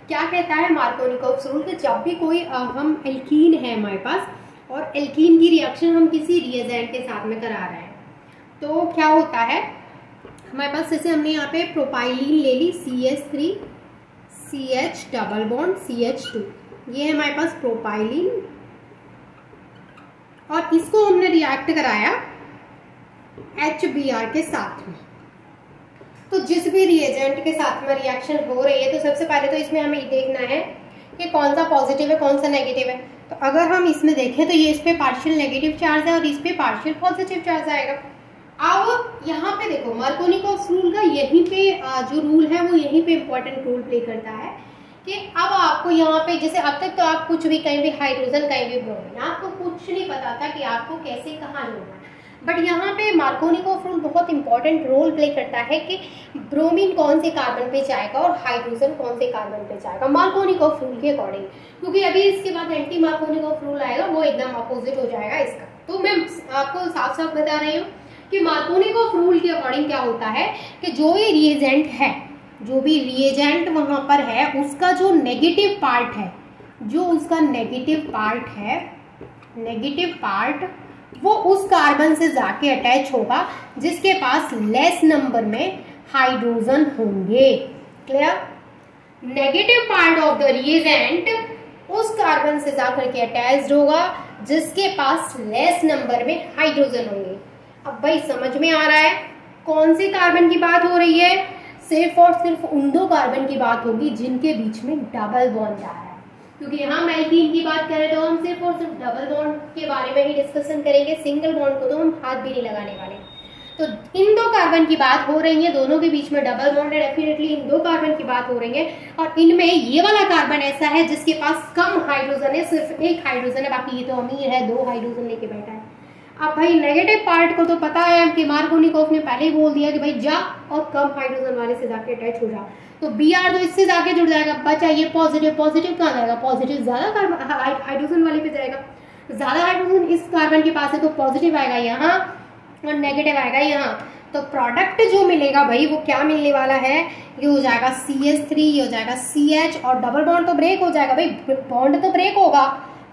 क्या कहता है मार्कोनिकोव्स रूल, कि जब भी कोई हम एल्कीन है हमारे पास और एल्कीन की रिएक्शन हम किसी रिएजेंट के साथ में करा रहे हैं, तो क्या होता है हमारे पास, जैसे हमने यहाँ पे प्रोपाइलीन ले ली CH3 CH double bond CH2, ये है हमारे पास प्रोपाइलीन, और इसको हमने रिएक्ट कराया HBr के साथ में। तो जिस भी रिएजेंट के साथ में रिएक्शन हो रही है, तो सबसे पहले तो इसमें हमें देखना है कि कौन सा पॉजिटिव है कौन सा नेगेटिव है। तो अगर हम इसमें देखें तो ये इस पे पार्शियल नेगेटिव चार्ज है और इस पे पार्शियल पॉजिटिव चार्ज आएगा। अब यहाँ पे देखो मार्कोनिकोव्स रूल का यहीं पे जो रूल है वो यहीं पे इंपॉर्टेंट रोल प्ले करता है कि अब आपको यहाँ पे, जैसे अब तक तो आप कुछ भी कहीं भी हाइड्रोजन कहीं भी ब्रोमीन, आपको कुछ नहीं पता था कि आपको कैसे कहाँ जोड़ना है। बट यहाँ पे मार्कोनिकोव रूल बहुत इंपॉर्टेंट रोल प्ले करता है कि ब्रोमीन कौन से कार्बन पे जाएगा और हाइड्रोजन कौन से कार्बन पे जाएगा मार्कोनिकोव रूल के अकॉर्डिंग। क्योंकि अभी इसके बाद एंटी मार्कोनिकोव रूल आएगा, वो एकदम अपोजिट हो जाएगा इसका। तो मैं आपको साफ साफ बता रही हूँ कि मार्कोनिकोव रूल के अकॉर्डिंग क्या होता है कि जो भी रिएजेंट है, जो भी रिएजेंट वहां पर है, उसका जो नेगेटिव पार्ट है, जो उसका नेगेटिव पार्ट वो उस कार्बन से जाके अटैच होगा जिसके पास लेस नंबर में हाइड्रोजन होंगे। Clear? Negative part of the reagent उस कार्बन से जाकर के अटैच्ड होगा जिसके पास लेस नंबर में हाइड्रोजन होंगे। अब भाई समझ में आ रहा है कौन से कार्बन की बात हो रही है? सिर्फ और सिर्फ उन दो कार्बन की बात होगी जिनके बीच में डबल बॉन्ड आ रहा है। क्योंकि हम एल्कीन की बात करें तो हम सिर्फ और सिर्फ डबल बॉन्ड के बारे में ही डिस्कशन करेंगे, सिंगल बॉन्ड को तो हम हाथ भी नहीं लगाने वाले। तो इन दो कार्बन की बात हो रही है, दोनों के बीच में डबल बॉन्ड है, डेफिनेटली इन दो कार्बन की बात हो रही है। और इनमें ये वाला कार्बन ऐसा है जिसके पास कम हाइड्रोजन है, सिर्फ एक हाइड्रोजन है, बाकी ये तो अमीर है, दो हाइड्रोजन लेके बैठा है। अब भाई नेगेटिव पार्ट को तो पता है कि मार्कोनिकोव ने पहले ही बोल दिया कि भाई जा और कम हाइड्रोजन वाले से जाके अटैच हो जा। तो Br तो इससे जाके जुड़ जाएगा, बचा ये पॉजिटिव। पॉजिटिव कहाँ जाएगा? पॉजिटिव ज्यादा हाइड्रोजन वाले पे जाएगा। ज्यादा हाइड्रोजन इस कार्बन के पास है तो पॉजिटिव आएगा यहाँ और नेगेटिव आएगा यहाँ। तो प्रोडक्ट जो मिलेगा भाई वो क्या मिलने वाला है? ये हो जाएगा CH3, ये हो जाएगा CH और डबल बॉन्ड तो ब्रेक हो जाएगा भाई। बॉन्ड तो ब्रेक होगा,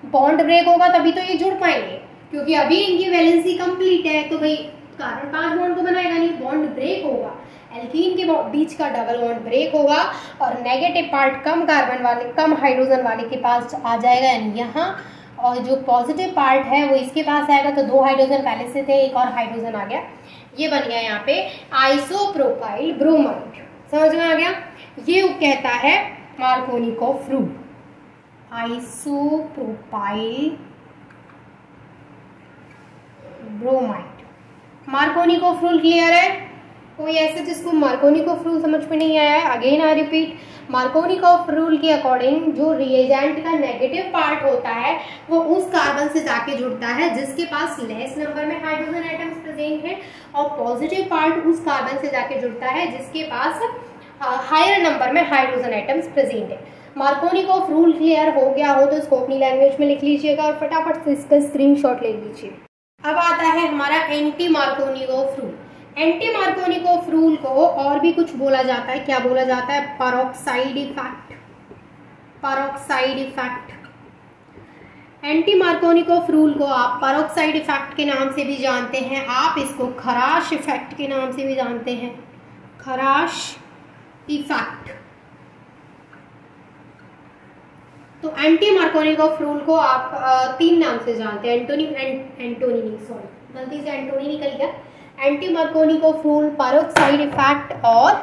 बॉन्ड ब्रेक होगा तभी तो ये जुड़ पाएंगे, क्योंकि अभी इनकी वैलेंसी कंप्लीट है। तो भाई कार्बन 5 बॉन्ड तो बनाएगा नहीं, बॉन्ड ब्रेक होगा, एल्कीन के बीच का डबल बॉन्ड ब्रेक होगा और नेगेटिव पार्ट कम कार्बन वाले, कम हाइड्रोजन वाले के पास आ जाएगा यानी यहाँ, और जो पॉजिटिव पार्ट है वो इसके पास आएगा। तो दो हाइड्रोजन पहले से थे, एक और हाइड्रोजन आ गया, ये बन गया यहाँ पे आइसोप्रोपाइल ब्रोमाइड। समझ में आ गया? ये कहता है Markovnikov rule, isopropyl bromide. Markovnikov rule clear है? कोई ऐसे जिसको मार्कोनिकोव रूल समझ में नहीं आया है? Again I repeat, Markovnikov rule के अकॉर्डिंग जो रिएजेंट का नेगेटिव पार्ट होता है वो उस कार्बन से जाके जुड़ता है जिसके पास लेस नंबर में हाइड्रोजन एटम्स प्रेजेंट है, और पॉजिटिव पार्ट उस कार्बन से जाके जुड़ता है जिसके पास हायर नंबर में हाइड्रोजन एटम्स प्रेजेंट है। मार्कोनिकोव रूल क्लियर हो गया हो तो इसको अपनी लैंग्वेज में लिख लीजिएगा और फटाफट से इसका स्क्रीनशॉट ले लीजिए। अब आता है हमारा anti Markovnikov rule. Anti Markovnikov rule को और भी कुछ बोला जाता है। क्या बोला जाता है? Peroxide effect. Peroxide effect. Anti Markovnikov rule को आप पेरोक्साइड इफेक्ट के नाम से भी जानते हैं, आप इसको खराश इफेक्ट के नाम से भी जानते हैं, खराश इफेक्ट। तो एंटी मार्कोनिकोव रूल को आप 3 नाम से जानते हैं, गलती से एंटोनी निकल गया, anti Markovnikov rule, peroxide effect और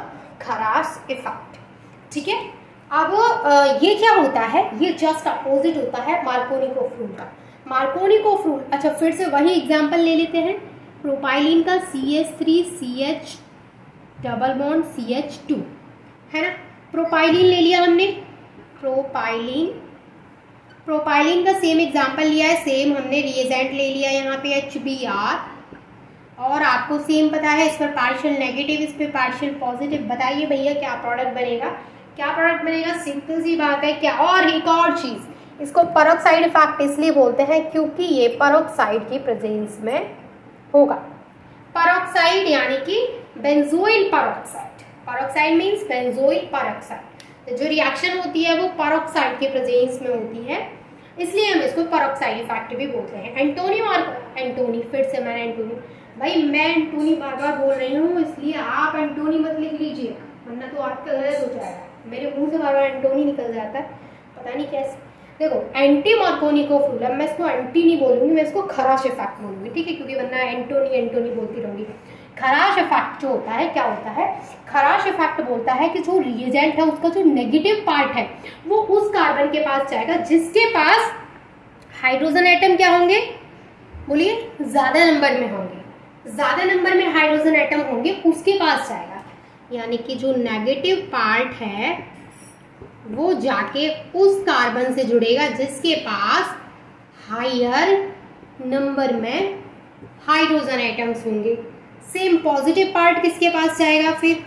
खराश इफेक्ट। ठीक है, अब ये क्या होता है, ये जस्ट अपोजिट होता है मार्कोनिकोव रूल का। मार्कोनिकोव रूल, अच्छा फिर से वही एग्जांपल ले लेते हैं, प्रोपाइलिन का CH3CH डबल बॉन्ड CH2 है ना। प्रोपाइलिन ले लिया हमने, प्रोपाइलिन का सेम एग्जांपल लिया है, सेम हमने रिएजेंट ले लिया यहाँ पे HBr, और आपको सेम पता है इस पर पार्शियल नेगेटिव, इस पर पार्शियल पॉजिटिव। बताइए भैया क्या प्रोडक्ट बनेगा, क्या प्रोडक्ट बनेगा, सिंपल सी बात है क्या। और एक और चीज, इसको पेरोक्साइड इफेक्ट इसलिए बोलते हैं क्योंकि ये पेरोक्साइड की प्रेजेंस में होगा। पेरोक्साइड यानी कि benzoyl peroxide, peroxide means benzoyl peroxide, जो रिएक्शन होती है वो पेरोक्साइड के प्रेजेंस में होती है, इसलिए हम इसको पेरोक्साइड इफेक्ट भी बोलते हैं। एंटोनी, फिर से मैंने एंटोनी, भाई मैं एंटोनी बार बार बोल रही हूँ, इसलिए आप एंटोनी मत लिख लीजिए, वरना तो आपका गलत हो जाएगा। मेरे मुंह से बार बार एंटोनी निकल जाता है, पता नहीं कैसे। देखो एंटी मार्कोनिकोव रूल, अब मैं इसको एंटी नहीं बोलूंगी, मैं इसको खराश इफेक्ट बोलूंगी, ठीक है, क्योंकि वरना एंटोनी बोलती रहूंगी। खराश इफेक्ट जो होता है, क्या होता है, खराश इफेक्ट बोलता है कि जो रिएजेंट है उसका जो नेगेटिव पार्ट है वो उस कार्बन के पास जाएगा जिसके पास हाइड्रोजन एटम क्या होंगे, बोलिए, ज्यादा नंबर में होंगे, ज्यादा नंबर में हाइड्रोजन एटम होंगे, उसके पास जाएगा। यानी कि जो नेगेटिव पार्ट है वो जाके उस कार्बन से जुड़ेगा जिसके पास हायर नंबर में हाइड्रोजन एटम्स होंगे। सेम पॉजिटिव पार्ट किसके पास जाएगा, फिर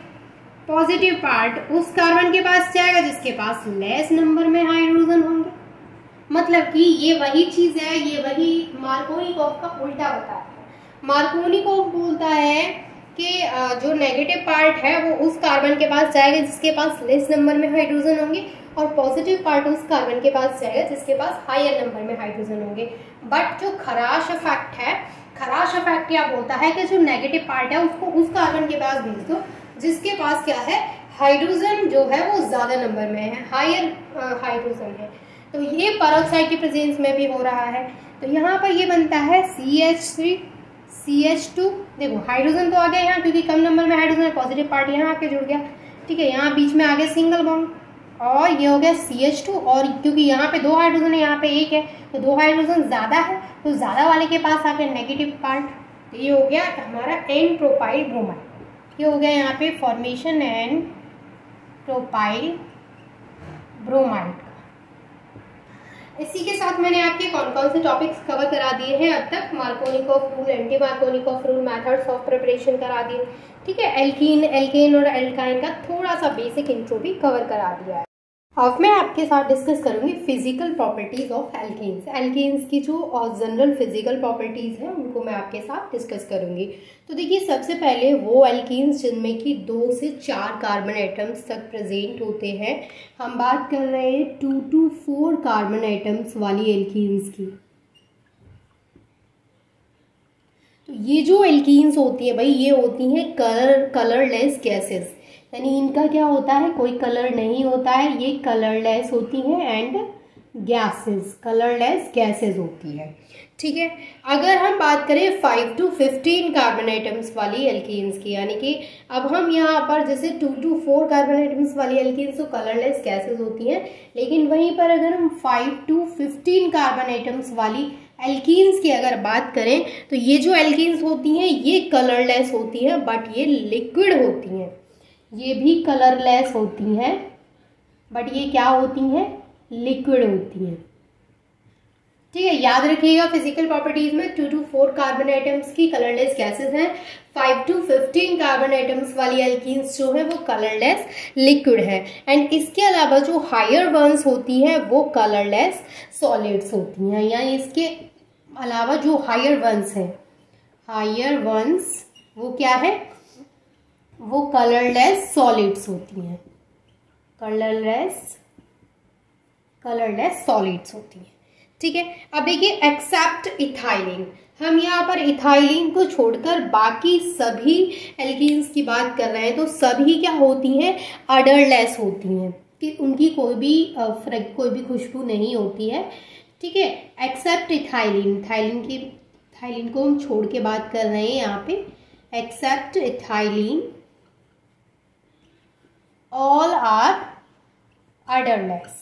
पॉजिटिव पार्ट उस कार्बन के पास जाएगा जिसके पास लेस नंबर में हाइड्रोजन होंगे। मतलब कि ये वही चीज है, ये वही मार्कोनिकोव का उल्टा होता है। मार्कोनिकोव बोलता है कि जो नेगेटिव पार्ट है वो उस कार्बन के पास जाएगा जिसके पास लेस नंबर में हाइड्रोजन होंगे, और पॉजिटिव पार्ट उस कार्बन के पास जाएगा जिसके पास हायर नंबर में हाइड्रोजन होंगे। बट जो खराश इफेक्ट है, खराश इफेक्ट क्या बोलता है कि जो नेगेटिव पार्ट है उसको उस कार्बन के पास भेज दो जिसके पास क्या है, हाइड्रोजन जो है वो ज्यादा नंबर में है, हायर हाइड्रोजन है। तो ये पेरोक्साइड की प्रेजेंस में भी हो रहा है। तो यहाँ पर ये बनता है CH3 CH2, देखो हाइड्रोजन तो आ गया यहाँ क्योंकि कम नंबर में हाइड्रोजन है, पॉजिटिव पार्ट यहाँ आके जुड़ गया, ठीक है, यहाँ बीच में आ गया सिंगल बॉन्ड, और ये हो गया CH2, और क्योंकि यहाँ पे 2 हाइड्रोजन है यहाँ पे 1 है, तो 2 हाइड्रोजन ज्यादा है, तो ज्यादा वाले के पास आ गया नेगेटिव पार्ट, तो ये हो गया हमारा एन प्रोपाइल ब्रोमाइड। ये हो गया यहाँ पे फॉर्मेशन एन प्रोपाइल ब्रोमाइड। इसी के साथ मैंने आपके कौन कौन से टॉपिक्स कवर करा दिए हैं अब तक, Markovnikov rule, anti Markovnikov rule, methods of preparation करा दिए, ठीक है, एल्कीन, एल्केन और एल्काइन का थोड़ा सा बेसिक इंट्रो भी कवर करा दिया है। अब मैं आपके साथ डिस्कस करूंगी physical properties of alkenes. Alkenes की जो जनरल फिजिकल प्रॉपर्टीज हैं उनको मैं आपके साथ डिस्कस करूंगी। तो देखिए सबसे पहले वो एल्केन्स जिनमें कि 2 से 4 कार्बन एटम्स तक प्रेजेंट होते हैं, हम बात कर रहे हैं 2 to 4 कार्बन एटम्स वाली एल्केन्स की। तो ये जो एल्कीन्स होती है भाई, ये होती हैं कलरलेस गैसेस, यानी इनका क्या होता है, कोई कलर नहीं होता है, ये कलरलेस होती हैं एंड गैसेस, कलरलेस गैसेस होती है, ठीक है। अगर हम बात करें 5 to 15 कार्बन एटम्स वाली एल्कीन्स की, यानी कि अब हम यहाँ पर जैसे 2 to 4 कार्बन एटम्स वाली एल्कीन्स तो कलरलेस गैसेस होती हैं, लेकिन वहीं पर अगर हम 5 to 15 कार्बन एटम्स वाली एल्कीन्स की अगर बात करें तो ये जो एल्कीन्स होती हैं ये कलरलेस होती हैं, बट ये लिक्विड होती हैं, ये भी कलरलेस होती हैं बट ये क्या होती हैं, लिक्विड होती हैं, ठीक है। याद रखिएगा फिजिकल प्रॉपर्टीज में 2 to 4 कार्बन एटम्स की कलरलेस गैसेस हैं, 5 to 15 कार्बन एटम्स वाली एल्कीन्स जो है वो कलरलेस लिक्विड है, एंड इसके अलावा जो हायर वंस होती हैं वो कलरलेस सॉलिड्स होती हैं, या इसके अलावा जो हायर वंस हैं, हायर वंस वो क्या है, वो कलरलेस सॉलिड्स होती हैं, कलरलेस सॉलिड्स होती हैं, ठीक है। अब देखिए एक्सेप्ट इथाइलिन, हम यहाँ पर इथाइलिन को छोड़कर बाकी सभी एल्कीन्स की बात कर रहे हैं, तो सभी क्या होती हैं, अडरलेस होती हैं, कि उनकी कोई भी खुशबू नहीं होती है, ठीक है। एक्सेप्ट इथाइलिन, इथाइलिन को हम छोड़ के बात कर रहे हैं यहाँ पे, एक्सेप्ट इथाइलिन ऑल आर अडरलेस,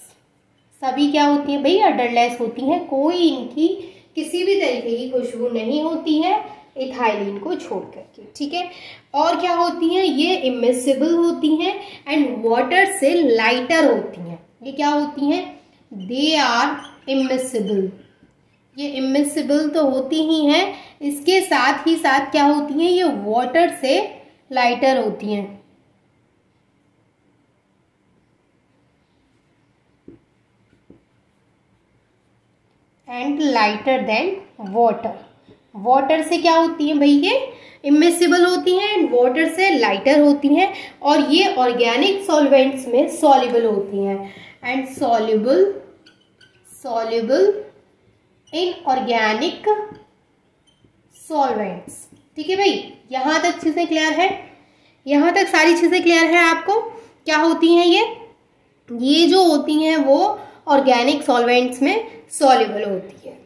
सभी क्या होती हैं भाई, अडरलेस होती हैं, कोई इनकी किसी भी तरीके की खुशबू नहीं होती है इथाइलिन को छोड़ करके, ठीक है। और क्या होती हैं, ये इमिसिबल होती हैं एंड वाटर से लाइटर होती हैं। ये क्या होती हैं, दे आर इमिसिबल, ये इमिसिबल तो होती ही हैं, इसके साथ ही साथ क्या होती हैं, ये वाटर से लाइटर होती हैं। And lighter than water, water से क्या होती है भाई, ये इमिसिबल होती हैं एंड वाटर से लाइटर होती हैं, और ये ऑर्गेनिक सॉल्वेंट्स में सॉल्युबल होती हैं and soluble in organic solvents, ठीक है भाई। यहां तक चीजें क्लियर है, यहां तक सारी चीजें क्लियर है आपको। क्या होती हैं ये जो होती हैं वो ऑर्गेनिक सॉल्वेंट्स में सॉल्युबल होती है।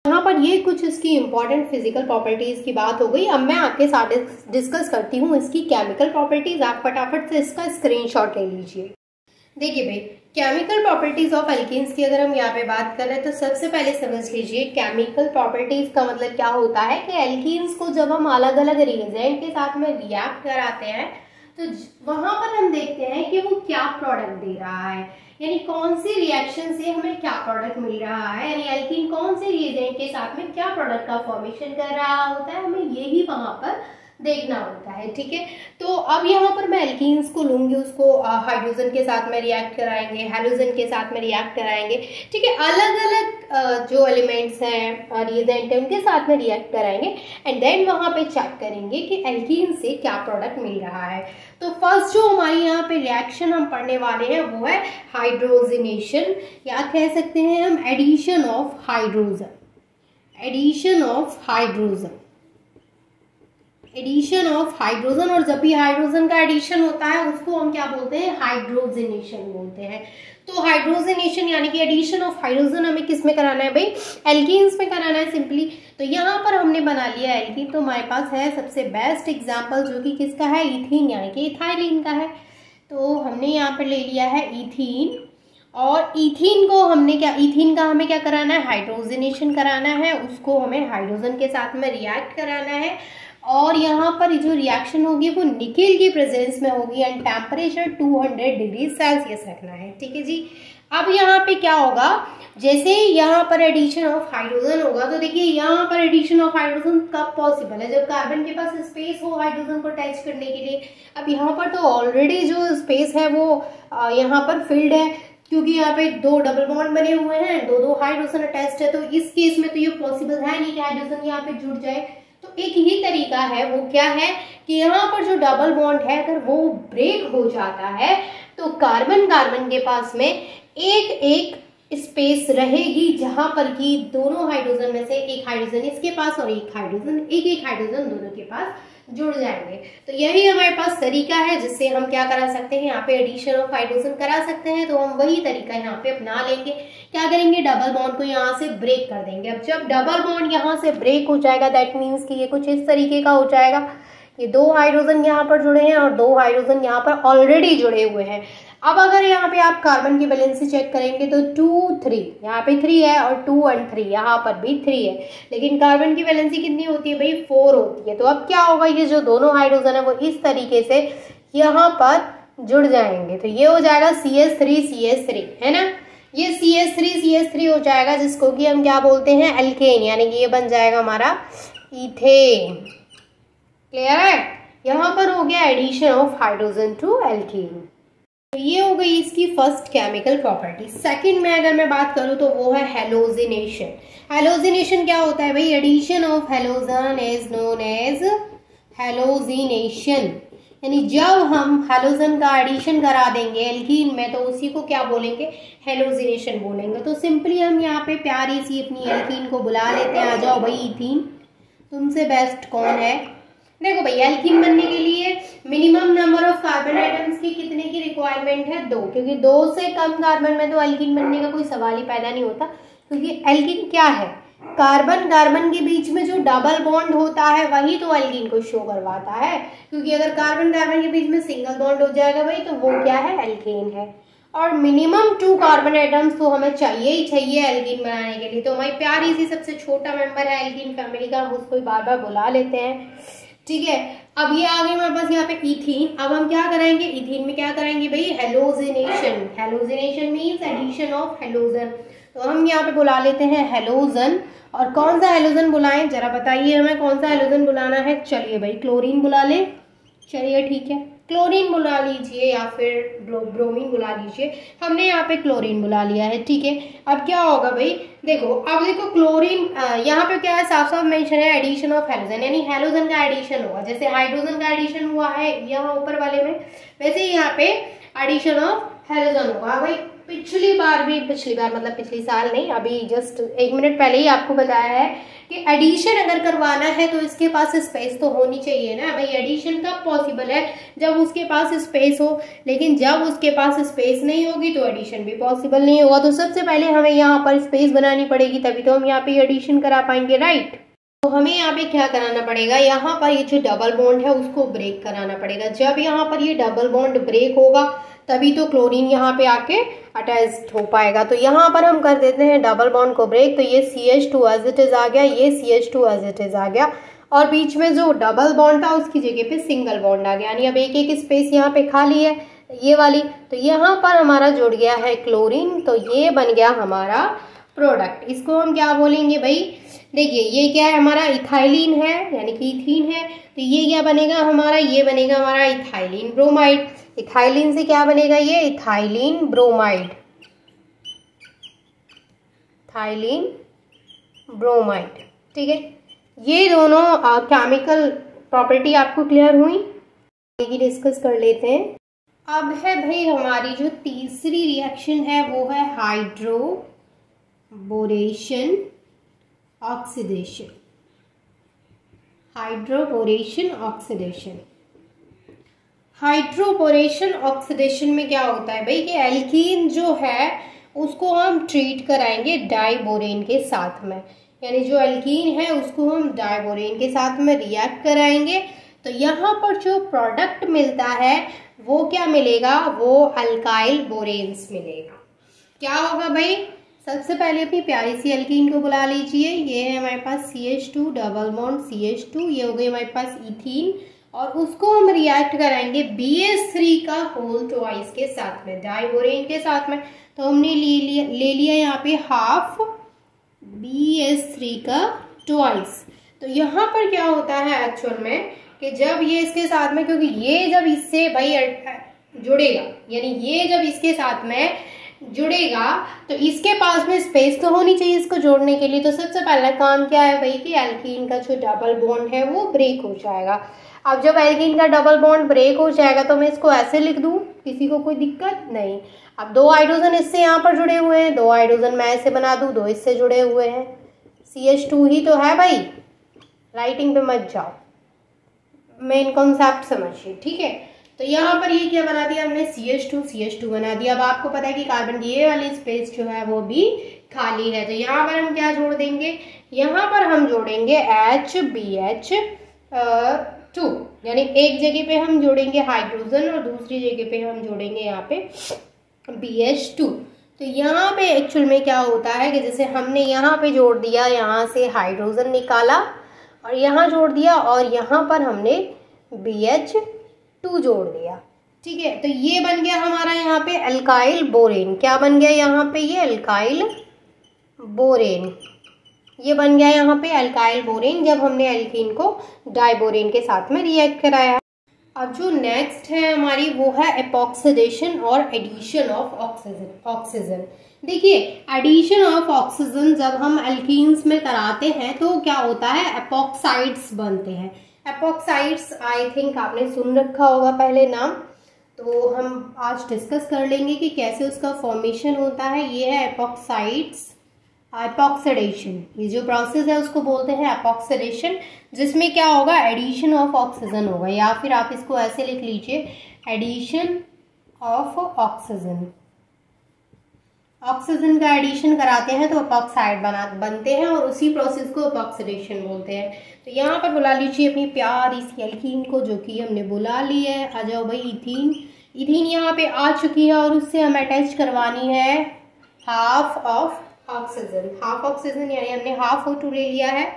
यहाँ पर ये कुछ इसकी इंपॉर्टेंट फिजिकल प्रॉपर्टीज की बात हो गई। अब मैं आपके साथ डिस्कस करती हूँ इसकी केमिकल प्रॉपर्टीज। आप फटाफट से इसका स्क्रीनशॉट ले लीजिए। देखिए भाई, केमिकल प्रॉपर्टीज ऑफ एल्कीन्स की अगर हम यहाँ पे बात कर रहे हैं तो सबसे पहले समझ लीजिए केमिकल प्रॉपर्टीज का मतलब क्या होता है कि एल्कीन्स को जब हम अलग अलग रिएजेंट के साथ में रिएक्ट कराते हैं तो वहां पर हम देखते हैं कि वो क्या प्रोडक्ट दे रहा है, यानी कौन सी रिएक्शन से हमें क्या प्रोडक्ट मिल रहा है, यानी एल्कीन कौन से रिएजेंट के साथ में क्या प्रोडक्ट का फॉर्मेशन कर रहा होता है, हमें यही वहां पर देखना होता है, ठीक है। तो अब यहाँ पर मैं एल्कीन्स को लूंगी, उसको हाइड्रोजन के साथ में रिएक्ट कराएंगे, हेलोजन के साथ में रिएक्ट कराएंगे, ठीक है। अलग अलग जो एलिमेंट्स हैं रिएजेंट है उनके साथ में रिएक्ट कराएंगे एंड देन वहां पे चेक करेंगे कि एल्कीन से क्या प्रोडक्ट मिल रहा है। तो फर्स्ट जो हमारी यहाँ पे रिएक्शन हम पढ़ने वाले हैं वो है हाइड्रोजनेशन, या कह सकते हैं हम addition of hydrogen, addition of hydrogen, addition of hydrogen. और जब भी हाइड्रोजन का एडिशन होता है उसको हम क्या बोलते हैं, हाइड्रोजनेशन बोलते हैं। तो हाइड्रोजनेशन यानी कि एडिशन ऑफ हाइड्रोजन हमें किस में कराना है भाई, एल्कीन्स में कराना है सिंपली। तो यहाँ पर हमने बना लिया एल्कीन, तो हमारे पास है सबसे बेस्ट एग्जाम्पल जो कि किसका है, इथीन यानी कि इथाइलिन का है। तो हमने यहाँ पर ले लिया है इथीन, और इथीन को हमने क्या, इथीन का हमें क्या कराना है, हाइड्रोजनेशन कराना है, उसको हमें हाइड्रोजन के साथ में रिएक्ट कराना है। और यहाँ पर जो रिएक्शन होगी वो निकेल की प्रेजेंस में होगी एंड टेम्परेचर 200 डिग्री सेल्सियस रखना है, ठीक है जी। अब यहाँ पे क्या होगा, जैसे यहाँ पर एडिशन ऑफ हाइड्रोजन होगा तो देखिए यहाँ पर एडिशन ऑफ हाइड्रोजन कब पॉसिबल है, जब कार्बन के पास स्पेस हो हाइड्रोजन को अटैच करने के लिए। अब यहाँ पर तो ऑलरेडी जो स्पेस है वो यहाँ पर फिल्ड है, क्योंकि यहाँ पे दो डबल बॉन्ड बने हुए हैं, दो हाइड्रोजन अटैच्ड है, तो इस केस में तो ये पॉसिबल है नहीं कि हाइड्रोजन यहाँ पे जुड़ जाए। तो एक ही तरीका है, वो क्या है कि यहाँ पर जो डबल बॉन्ड है अगर वो ब्रेक हो जाता है तो कार्बन के पास में एक स्पेस रहेगी जहां पर कि दोनों हाइड्रोजन में से एक हाइड्रोजन इसके पास और एक हाइड्रोजन दोनों के पास जुड़ जाएंगे। तो यही हमारे पास तरीका है जिससे हम क्या करा सकते हैं, यहाँ पे एडिशन ऑफ हाइड्रोजन करा सकते हैं। तो हम वही तरीका यहाँ पे अपना लेंगे। क्या करेंगे, डबल बॉन्ड को यहाँ से ब्रेक कर देंगे। अब जब डबल बॉन्ड यहाँ से ब्रेक हो जाएगा दैट मीन्स कि ये कुछ इस तरीके का हो जाएगा, ये दो हाइड्रोजन यहाँ पर जुड़े हैं और दो हाइड्रोजन यहाँ पर ऑलरेडी जुड़े हुए हैं। अब अगर यहाँ पे आप कार्बन की वैलेंसी चेक करेंगे तो 2 3 यहाँ पे 3 है और 2 और 3 यहाँ पर भी 3 है, लेकिन कार्बन की वैलेंसी कितनी होती है भाई, 4 होती है। तो अब क्या होगा, ये जो दोनों हाइड्रोजन है वो इस तरीके से यहाँ पर जुड़ जाएंगे। तो ये हो जाएगा CH3 है ना, ये CH3 हो जाएगा, जिसको कि हम क्या बोलते हैं, एल्केन, यानी कि ये बन जाएगा हमारा इथेन। क्लियर है, यहाँ पर हो गया addition of hydrogen to alkene. तो ये हो गई इसकी फर्स्ट केमिकल प्रॉपर्टी। सेकंड में अगर मैं बात करूं तो वो है हेलोजिनेशन। हेलोजिनेशन क्या होता है भाई, addition of halogen is known as halogenation, यानी जब हम हैलोजन का एडिशन करा देंगे एल्कीन में तो उसी को क्या बोलेंगे, हेलोजिनेशन बोलेंगे। तो सिंपली हम यहाँ पे प्यारी सी अपनी एल्कीन को बुला लेते हैं। आ जाओ भाई इथीन, तुमसे बेस्ट कौन है। देखो भाई एल्कीन बनने के लिए minimum number of carbon atoms की कितने की रिक्वायरमेंट है, 2, क्योंकि 2 से कम कार्बन में तो एल्कीन बनने का कोई सवाल ही पैदा नहीं होता। क्योंकि एल्कीन क्या है, कार्बन कार्बन के बीच में जो डबल बॉन्ड होता है वही तो एल्कीन को शो करवाता है। क्योंकि अगर कार्बन कार्बन के बीच में सिंगल बॉन्ड हो जाएगा भाई तो वो क्या है, एल्कीन है। और मिनिमम 2 कार्बन आइटम्स तो हमें चाहिए ही चाहिए एल्कीन बनाने के लिए। तो हमारी प्यारी सी सबसे छोटा मेंबर है एल्कीन फैमिली का, हम उसको बार बार बुला लेते हैं। ठीक है, अब ये आ गए हमारे पास यहाँ पे इथीन। अब हम क्या कराएंगे, इथीन में क्या कराएंगे भाई, halogenation. Halogenation means addition of halogen. तो हम यहाँ पे बुला लेते हैं हेलोजन। और कौन सा हेलोजन बुलाएं, जरा बताइए हमें कौन सा हेलोजन बुलाना है। चलिए भाई क्लोरीन बुला ले, चलिए ठीक है क्लोरीन बुला लीजिए या फिर ब्रोमीन बुला लीजिए। हमने यहाँ पे क्लोरीन बुला लिया है। ठीक है, अब क्या होगा भाई, देखो अब देखो क्लोरीन यहाँ पे क्या है, साफ साफ मेंशन है एडिशन ऑफ हेलोजन, यानी हेलोजन का एडिशन होगा। जैसे हाइड्रोजन का एडिशन हुआ है यहाँ ऊपर वाले में, वैसे ही यहाँ पे एडिशन ऑफ हेलोजन होगा। भाई पिछली बार मतलब पिछली साल नहीं, अभी जस्ट 1 मिनट पहले ही आपको बताया है कि एडिशन अगर करवाना है तो इसके पास स्पेस तो होनी चाहिए ना भाई। एडिशन कब पॉसिबल है, जब उसके पास स्पेस हो। लेकिन जब उसके पास स्पेस नहीं होगी तो एडिशन भी पॉसिबल नहीं होगा। तो सबसे पहले हमें यहाँ पर स्पेस बनानी पड़ेगी, तभी तो हम यहाँ पे एडिशन करा पाएंगे, राइट। तो हमें यहाँ पे क्या कराना पड़ेगा, यहाँ पर ये जो डबल बॉन्ड है उसको ब्रेक कराना पड़ेगा। जब यहाँ पर ये डबल बॉन्ड ब्रेक होगा तभी तो क्लोरीन यहाँ पे आके अटैच हो पाएगा। तो यहाँ पर हम कर देते हैं डबल बॉन्ड को ब्रेक। तो ये CH2 एज इट इज आ गया, ये CH2 एज इट इज आ गया, और बीच में जो डबल बॉन्ड था उसकी जगह पे सिंगल बॉन्ड आ गया। यानी अब एक एक स्पेस यहाँ पे खाली है ये वाली, तो यहाँ पर हमारा जुड़ गया है क्लोरीन। तो ये बन गया हमारा प्रोडक्ट। इसको हम क्या बोलेंगे भाई, देखिए ये क्या है हमारा, इथाइलिन है यानी कि इथीन है। तो ये क्या बनेगा हमारा, ये बनेगा हमारा इथाइलिन ब्रोमाइड। इथाइलिन से क्या बनेगा, ये इथाइलिन ब्रोमाइड, इथाइलिन ब्रोमाइड। ठीक है, ये दोनों केमिकल प्रॉपर्टी आपको क्लियर हुई, ये डिस्कस कर लेते हैं। अब है भाई हमारी जो तीसरी रिएक्शन है वो है hydroboration oxidation. Hydroboration oxidation, hydroboration oxidation में क्या होता है भाई कि एल्कीन जो है उसको हम ट्रीट कराएंगे डाइबोरेन के साथ में। यानी जो एल्कीन है उसको हम डाइबोरेन के साथ में रिएक्ट कराएंगे। तो यहाँ पर जो प्रोडक्ट मिलता है वो क्या मिलेगा, वो अल्काइल बोरेन्स मिलेगा। क्या होगा भाई, सबसे पहले अपनी प्यारी सी एल्कीन को बुला लीजिए। ये है हमारे पास CH2 डबल बॉन्ड CH2, ये हो गई हमारे पास इथीन, और उसको हम रिएक्ट कराएंगे BH3 का होल ट्वाइस के साथ में, डाइबोरेन के साथ में। तो हमने ले लिया यहाँ पे हाफ BH3 का ट्वाइस। तो यहाँ पर क्या होता है एक्चुअल में कि जब ये इसके साथ में, क्योंकि ये जब इससे भाई जुड़ेगा, यानी ये जब इसके साथ में जुड़ेगा तो इसके पास में स्पेस तो होनी चाहिए इसको जोड़ने के लिए। तो सबसे पहला काम क्या है भाई कि एल्कीन का जो डबल बॉन्ड है वो ब्रेक हो जाएगा। अब जब एल्कीन का डबल बॉन्ड ब्रेक हो जाएगा तो मैं इसको ऐसे लिख दूं, किसी को कोई दिक्कत नहीं। अब 2 हाइड्रोजन इससे यहाँ पर जुड़े हुए हैं, 2 हाइड्रोजन मैं ऐसे बना दूं, 2 इससे जुड़े हुए हैं, CH2 ही तो है भाई, राइटिंग पे मत जाओ, मेन कॉन्सेप्ट समझिए। ठीक है, तो यहाँ पर ये क्या बना दिया हमने, CH2 बना दिया। अब आपको पता है कि कार्बन ये वाली स्पेस जो है वो भी खाली है। तो यहाँ पर हम क्या जोड़ देंगे, यहाँ पर हम जोड़ेंगे HBH2, यानी एक जगह पे हम जोड़ेंगे हाइड्रोजन और दूसरी जगह पे हम जोड़ेंगे यहाँ पे BH2। तो यहाँ पे एक्चुअल में क्या होता है कि जैसे हमने यहाँ पे जोड़ दिया, यहाँ से हाइड्रोजन निकाला और यहाँ जोड़ दिया, और यहाँ पर हमने BH2 जोड़ दिया। ठीक है, तो ये बन गया हमारा यहाँ पे अल्काइल बोरेन। क्या बन गया यहाँ पे, ये अल्काइल बोरेन, ये बन गया यहाँ पे अल्काइल बोरेन जब हमने एल्कीन को डाइबोरेन के साथ में रिएक्ट कराया। अब जो नेक्स्ट है हमारी वो है एपॉक्सीडेशन और एडिशन ऑफ ऑक्सीजन। देखिए एडिशन ऑफ ऑक्सीजन जब हम एल्कीन्स में कराते हैं तो क्या होता है, एपॉक्साइड्स बनते हैं। एपॉक्साइड्स आई थिंक आपने सुन रखा होगा पहले नाम, तो हम आज डिस्कस कर लेंगे कि कैसे उसका फॉर्मेशन होता है। ये है एपॉक्साइड्स, एपॉक्सीडेशन। ये जो प्रोसेस है उसको बोलते हैं एपॉक्सीडेशन, जिसमें क्या होगा, एडिशन ऑफ ऑक्सीजन होगा, या फिर आप इसको ऐसे लिख लीजिए, एडिशन ऑफ ऑक्सीजन। ऑक्सीजन का एडिशन कराते हैं तो एपॉक्साइड बनते हैं और उसी प्रोसेस को एपॉक्सीडेशन बोलते हैं। तो यहाँ पर बुला लीजिए अपनी प्यारी सी एल्कीन को, जो कि हमने बुला ली है। आ जाओ भाई इथीन। इथीन यहाँ पे आ चुकी है और उससे हम अटैच करवानी है half of oxygen. Half oxygen यानी हमने हाफ O2 ले लिया है,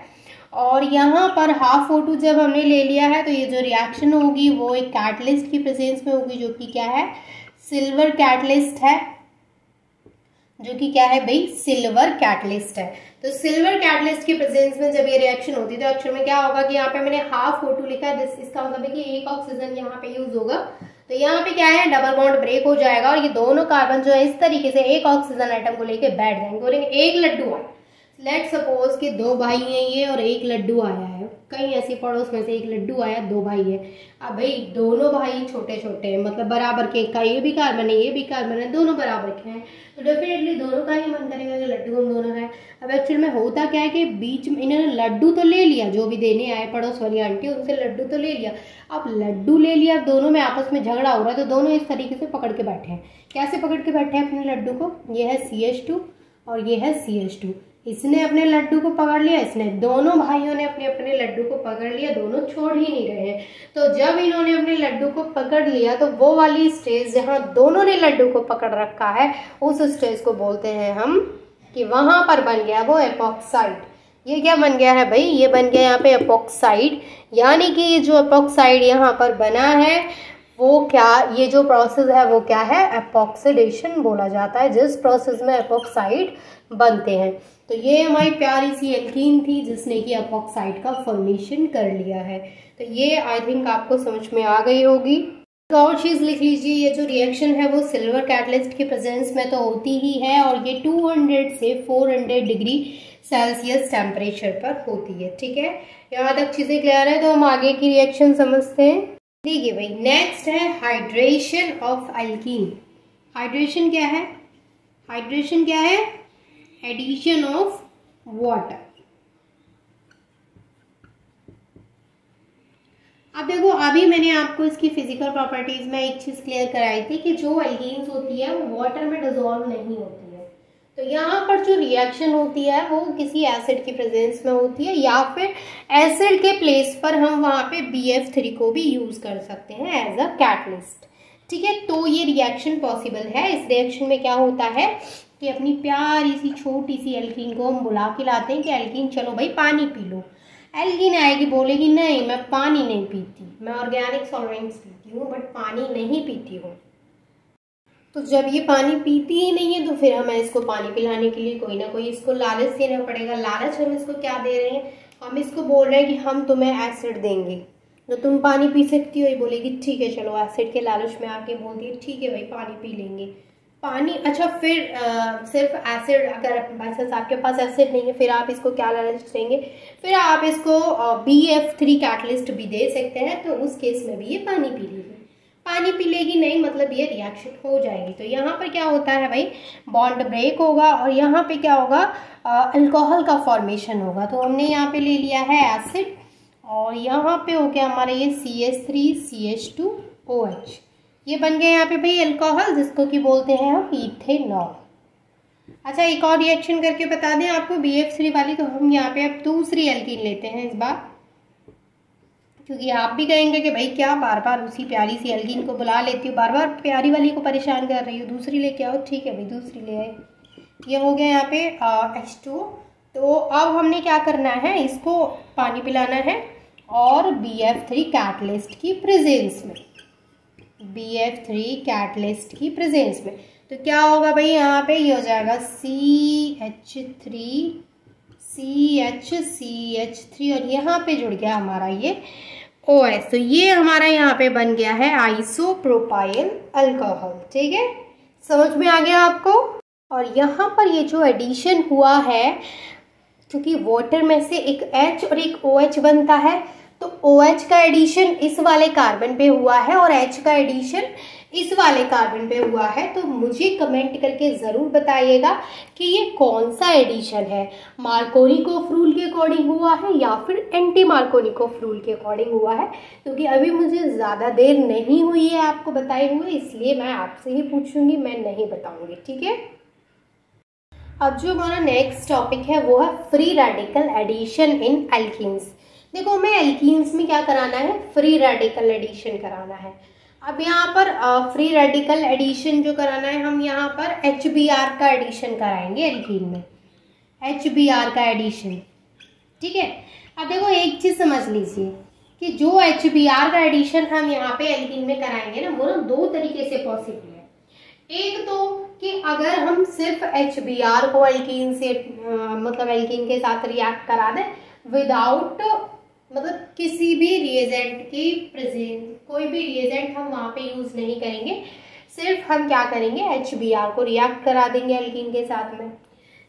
और यहाँ पर हाफ O2 जब हमने ले लिया है तो ये जो रिएक्शन होगी वो एक कैटलिस्ट की प्रेजेंस में होगी, जो कि क्या है, सिल्वर कैटलिस्ट है, जो कि क्या है भाई, सिल्वर कैटलिस्ट है। तो सिल्वर कैटलिस्ट की प्रेजेंस में जब ये रिएक्शन होती है तो एक्चुअल में क्या होगा कि यहाँ पे मैंने हाफ O2 लिखा है, इसका मतलब है कि एक ऑक्सीजन यहाँ पे यूज होगा। तो यहाँ पे क्या है, डबल बॉन्ड ब्रेक हो जाएगा और ये दोनों कार्बन जो है इस तरीके से एक ऑक्सीजन आइटम को लेके बैठ जाएंगे। बोलेंगे एक लड्डू आया, लेट सपोज कि दो भाई हैं ये और एक लड्डू आया है, कहीं ऐसी पड़ोस में से एक लड्डू आया, दो भाई है। अब भाई दोनों भाई छोटे छोटे हैं, मतलब बराबर के, का ये भी कार्बन है ये भी कार्बन है, दोनों बराबर के हैं, तो डेफिनेटली दोनों का ही मन करेगा कि लड्डू हम दोनों हैं। अब एक्चुअल में होता क्या है कि बीच में इन्होंने लड्डू तो ले लिया, जो भी देने आए पड़ोस वाली आंटी उनसे लड्डू तो ले लिया। अब लड्डू ले लिया, दोनों में आपस में झगड़ा हो रहा है, तो दोनों इस तरीके से पकड़ के बैठे हैं। कैसे पकड़ के बैठे हैं अपने लड्डू को, ये है CH2 और ये है CH2। इसने अपने लड्डू को पकड़ लिया, इसने, दोनों भाइयों ने अपने अपने लड्डू को पकड़ लिया, दोनों छोड़ ही नहीं रहे हैं। तो जब इन्होंने अपने लड्डू को पकड़ लिया तो वो वाली स्टेज जहाँ दोनों ने लड्डू को पकड़ रखा है, उस स्टेज को बोलते हैं हम कि वहां पर बन गया वो एपॉक्साइड। ये क्या बन गया है भाई, ये बन गया यहाँ पे एपॉक्साइड। यानी कि ये जो एपॉक्साइड यहाँ पर बना है वो क्या, ये जो प्रोसेस है वो क्या है, एपॉक्सीडेशन बोला जाता है, जिस प्रोसेस में एपॉक्साइड बनते हैं। तो ये हमारी प्यारी सी एल्कीन थी जिसने कि एपॉक्साइड का फॉर्मेशन कर लिया है। तो ये आई थिंक आपको समझ में आ गई होगी। एक और चीज़ लिख लीजिए, ये जो रिएक्शन है वो सिल्वर कैटलिस्ट की प्रेजेंस में तो होती ही है, और ये 200 से 400 डिग्री सेल्सियस टेम्परेचर पर होती है। ठीक है, यहाँ तक चीज़ें क्लियर है, तो हम आगे की रिएक्शन समझते हैं। ठीक है भाई, नेक्स्ट है हाइड्रेशन ऑफ एल्कीन। हाइड्रेशन क्या है, हाइड्रेशन क्या है, एडिशन ऑफ वाटर। अब देखो, अभी मैंने आपको इसकी फिजिकल प्रॉपर्टीज में एक चीज क्लियर कराई थी कि जो एल्कीन्स होती है वो वाटर में डिसॉल्व नहीं होती है। तो यहाँ पर जो रिएक्शन होती है वो किसी एसिड की प्रेजेंस में होती है, या फिर एसिड के प्लेस पर हम वहाँ पे BF3 को भी यूज कर सकते हैं एज अ कैटलिस्ट। ठीक है, तो ये रिएक्शन पॉसिबल है। इस रिएक्शन में क्या होता है कि अपनी प्यारी सी छोटी सी एल्कीन को हम बुला के लाते हैं कि एल्कीन चलो भाई पानी पी लो। एल्कीन आएगी, बोलेगी नहीं मैं पानी नहीं पीती, मैं ऑर्गेनिक सॉल्वेंट्स पीती हूँ बट पानी नहीं पीती हूँ। तो जब ये पानी पीती ही नहीं है तो फिर हमें इसको पानी पिलाने के लिए कोई ना कोई इसको लालच देना पड़ेगा। लालच हम इसको क्या दे रहे हैं, हम इसको बोल रहे हैं कि हम तुम्हें एसिड देंगे तो तुम पानी पी सकती हो। ये बोलेगी ठीक है चलो, एसिड के लालच में आके बोलती है ठीक है भाई पानी पी लेंगे। पानी, अच्छा फिर सिर्फ एसिड, अगर बाई आपके पास एसिड नहीं है फिर आप इसको क्या लालच देंगे, फिर आप इसको BF3 कैटलिस्ट भी दे सकते हैं, तो उस केस में भी ये पानी पी लेगी। पानी पी लेगी नहीं मतलब ये रिएक्शन हो जाएगी। तो यहाँ पर क्या होता है भाई, बॉन्ड ब्रेक होगा और यहाँ पे क्या होगा, अल्कोहल का फॉर्मेशन होगा। तो हमने यहाँ पे ले लिया है एसिड और यहाँ पे हो गया हमारा ये CH3CH2OH, ये बन गया यहाँ पे भाई अल्कोहल, जिसको कि बोलते हैं हम इथेनॉल। अच्छा, एक और रिएक्शन करके बता दें आपको BF3 वाली, तो हम यहाँ पे अब दूसरी एल्कीन लेते हैं इस बार, क्योंकि आप भी कहेंगे कि भाई क्या बार बार उसी प्यारी सी एल्कीन को बुला लेती हूँ, बार बार प्यारी वाली को परेशान कर रही हूँ, दूसरी लेके आओ। ठीक है भाई, दूसरी ले आए। ये हो गया यहाँ पे H2O। तो अब हमने क्या करना है, इसको पानी पिलाना है और BF3 कैटलिस्ट की प्रेजेंस में, BF3 कैटलिस्ट की प्रेजेंस में। तो क्या होगा भाई, यहाँ पे ये हो जाएगा CH3 और यहाँ पे जुड़ गया हमारा ये OH। तो ये हमारा यहाँ पे बन गया है आइसोप्रोपाइल अल्कोहल। ठीक है, समझ में आ गया आपको। और यहाँ पर ये जो एडिशन हुआ है, क्योंकि वाटर में से एक H और एक OH बनता है, तो OH का एडिशन इस वाले कार्बन पे हुआ है और H का एडिशन इस वाले कार्बन पे हुआ है, तो मुझे कमेंट करके ज़रूर बताइएगा कि ये कौन सा एडिशन है, मार्कोनिकोफ रूल के अकॉर्डिंग हुआ है या फिर एंटी मार्कोनिकोफ रूल के अकॉर्डिंग हुआ है, क्योंकि अभी मुझे ज़्यादा देर नहीं हुई है आपको बताए हुए, इसलिए मैं आपसे ही पूछूंगी, मैं नहीं बताऊंगी, ठीक है। अब जो हमारा नेक्स्ट टॉपिक है वो है free radical addition in alkenes. देखो हमें एल्कीन्स में क्या कराना है, फ्री रेडिकल एडिशन कराना है। अब यहाँ पर फ्री रेडिकल एडिशन जो कराना है, हम यहाँ पर HBr का एडिशन कराएंगे एल्कीन में, HBr का एडिशन, ठीक है। अब देखो एक चीज समझ लीजिए कि जो HBr का एडिशन हम यहाँ पे एल्कीन में कराएंगे ना, वो ना दो तरीके से पॉसिबल है। एक तो कि अगर हम सिर्फ HBr को एल्कीन से मतलब एल्कीन के साथ रिएक्ट करा दें विदाउट मतलब किसी भी रिएजेंट की प्रेजेंस, कोई भी रिएजेंट हम वहाँ पे यूज नहीं करेंगे, सिर्फ हम क्या करेंगे HBr को रिएक्ट करा देंगे एल्कीन के साथ में,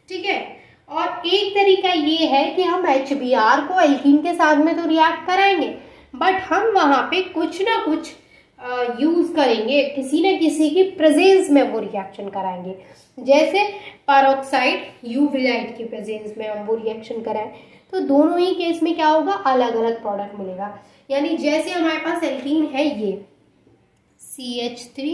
ठीक है। और एक तरीका ये है कि हम HBr को एल्कीन के साथ में तो रिएक्ट कराएंगे, बट हम वहाँ पे कुछ ना कुछ यूज करेंगे, किसी न किसी की प्रेजेंस में वो रिएक्शन कराएंगे, जैसे पेरोक्साइड यूवी लाइट की प्रेजेंस में हम वो रिएक्शन कराएं, तो दोनों ही केस में क्या होगा, अलग अलग प्रोडक्ट मिलेगा। यानी जैसे हमारे पास एल्कीन है ये CH3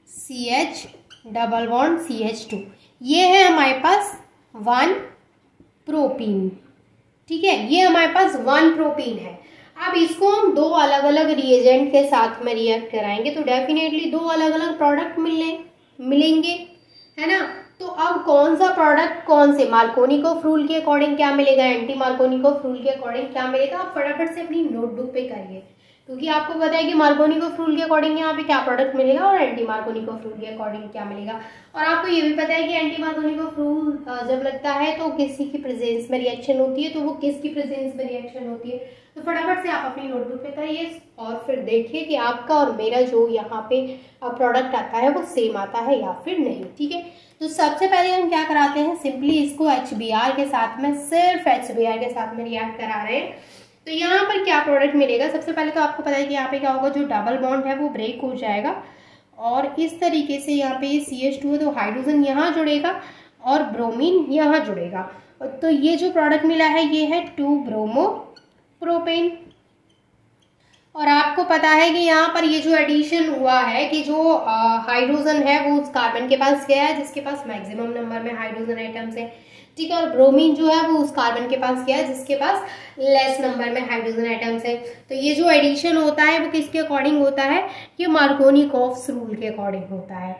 CH double bond CH2, ये है हमारे पास 1 प्रोपीन, ठीक है, ये हमारे पास 1 प्रोपीन है। अब इसको हम दो अलग अलग रिएजेंट के साथ में रिएक्ट कराएंगे तो डेफिनेटली दो अलग अलग प्रोडक्ट मिलेंगे, है ना। तो अब कौन सा प्रोडक्ट कौन से, मार्कोनिकोफ रूल के अकॉर्डिंग क्या मिलेगा, एंटी मार्कोनिकोफ रूल के अकॉर्डिंग क्या मिलेगा, आप फटाफट से अपनी नोटबुक पे करिए, क्योंकि आपको पता है कि मार्कोनिकोफ रूल के अकॉर्डिंग यहाँ पे क्या प्रोडक्ट मिलेगा और एंटी मार्कोनिकोफ रूल के अकॉर्डिंग क्या मिलेगा। और आपको ये भी पता है कि एंटी मार्कोनिकोफ रूल जब लगता है तो किसी की प्रेजेंस में रिएक्शन होती है, तो वो किसकी प्रेजेंस में रिएक्शन होती है, तो फटाफट से आप अपनी नोटबुक पे करिए और फिर देखिए कि आपका और मेरा जो यहाँ पे प्रोडक्ट आता है वो सेम आता है या फिर नहीं, ठीक है। तो सबसे पहले हम क्या कराते हैं, सिंपली इसको HBr के साथ में, सिर्फ HBr के साथ में रिएक्ट करा रहे हैं, तो यहाँ पर क्या प्रोडक्ट मिलेगा। सबसे पहले तो आपको पता है कि यहाँ पे क्या होगा, जो डबल बॉन्ड है वो ब्रेक हो जाएगा और इस तरीके से यहाँ पे CH2 है तो हाइड्रोजन यहाँ जुड़ेगा और ब्रोमीन यहाँ जुड़ेगा, तो ये जो प्रोडक्ट मिला है ये है 2 ब्रोमो प्रोपेन। और आपको पता है कि यहाँ पर ये जो एडिशन हुआ है कि जो हाइड्रोजन है वो उस कार्बन के पास गया है जिसके पास मैक्सिमम नंबर में हाइड्रोजन एटम्स है, ठीक है, और ब्रोमीन जो है वो उस कार्बन के पास गया है जिसके पास लेस नंबर में हाइड्रोजन एटम्स है। तो ये जो एडिशन होता है वो किसके अकॉर्डिंग होता है, ये मार्कोनिकोफ रूल के अकॉर्डिंग होता है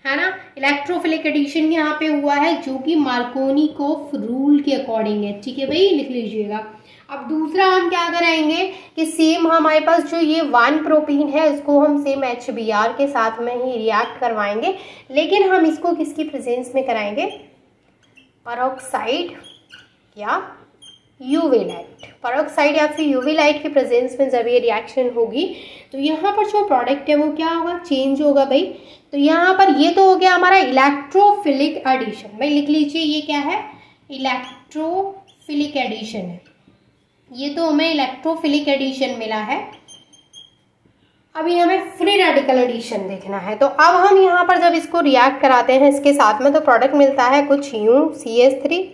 ना। इलेक्ट्रोफिलिक एडिशन यहाँ पे हुआ है जो कि मार्कोनिकोफ रूल के अकॉर्डिंग है, ठीक है भाई, लिख लीजिएगा। अब दूसरा हम क्या कराएंगे कि सेम हमारे पास जो ये 1 प्रोपीन है इसको हम सेम HBr के साथ में ही रिएक्ट करवाएंगे, लेकिन हम इसको किसकी प्रेजेंस में कराएंगे, पेरोक्साइड या यूवी लाइट, पेरोक्साइड या फिर यूवी लाइट की प्रेजेंस में जब ये रिएक्शन होगी तो यहाँ पर जो प्रोडक्ट है वो क्या होगा, चेंज होगा भाई। तो यहाँ पर ये तो हो गया हमारा इलेक्ट्रोफिलिक एडिशन, भाई लिख लीजिए ये क्या है, इलेक्ट्रोफिलिक एडिशन है, ये तो हमें इलेक्ट्रोफिलिक एडिशन मिला है। अभी हमें फ्री रेडिकल एडिशन देखना है, तो अब हम यहाँ पर जब इसको रिएक्ट कराते हैं इसके साथ में तो प्रोडक्ट मिलता है कुछ यूं, CH3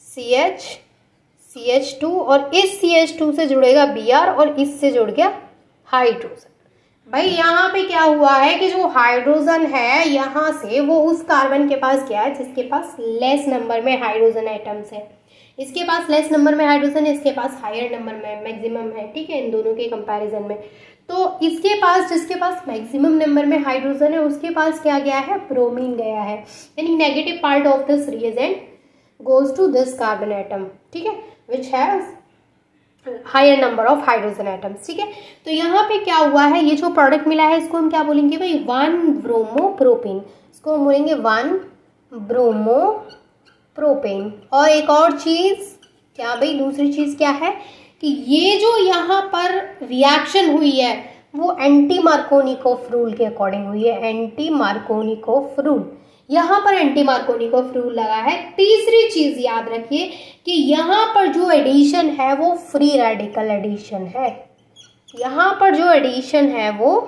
CH CH2 और इस CH2 से जुड़ेगा Br और इससे जुड़ गया हाइड्रोजन। भाई यहाँ पे क्या हुआ है कि जो हाइड्रोजन है यहाँ से वो उस कार्बन के पास गया है जिसके पास लेस नंबर में हाइड्रोजन एटम्स है, इसके पास लेस नंबर में हाइड्रोजन है, इसके पास हायर नंबर में मैक्सिमम है, ठीक है, इन दोनों के कंपैरिजन में। तो इसके पास जिसके पास मैक्सिमम नंबर में हाइड्रोजन है उसके पास क्या गया है, ब्रोमीन गया है, यानी negative part of this reagent goes to this carbon atom, ठीक है, which has higher number of hydrogen atoms, ठीक है। तो यहाँ पे क्या हुआ है, ये जो प्रोडक्ट मिला है इसको हम क्या बोलेंगे भाई, 1 ब्रोमो प्रोपेन, इसको हम बोलेंगे 1 ब्रोमो प्रोपेन। और एक और चीज क्या भाई, दूसरी चीज क्या है कि ये जो यहाँ पर रिएक्शन हुई है वो एंटी मार्कोनिकोफ रूल के अकॉर्डिंग हुई है, एंटी मार्कोनिकोफ रूल, यहाँ पर एंटी मार्कोनिकोव रूल लगा है। तीसरी चीज याद रखिए कि यहाँ पर जो एडिशन है वो फ्री रेडिकल एडिशन है। यहाँ पर जो एडिशन है वो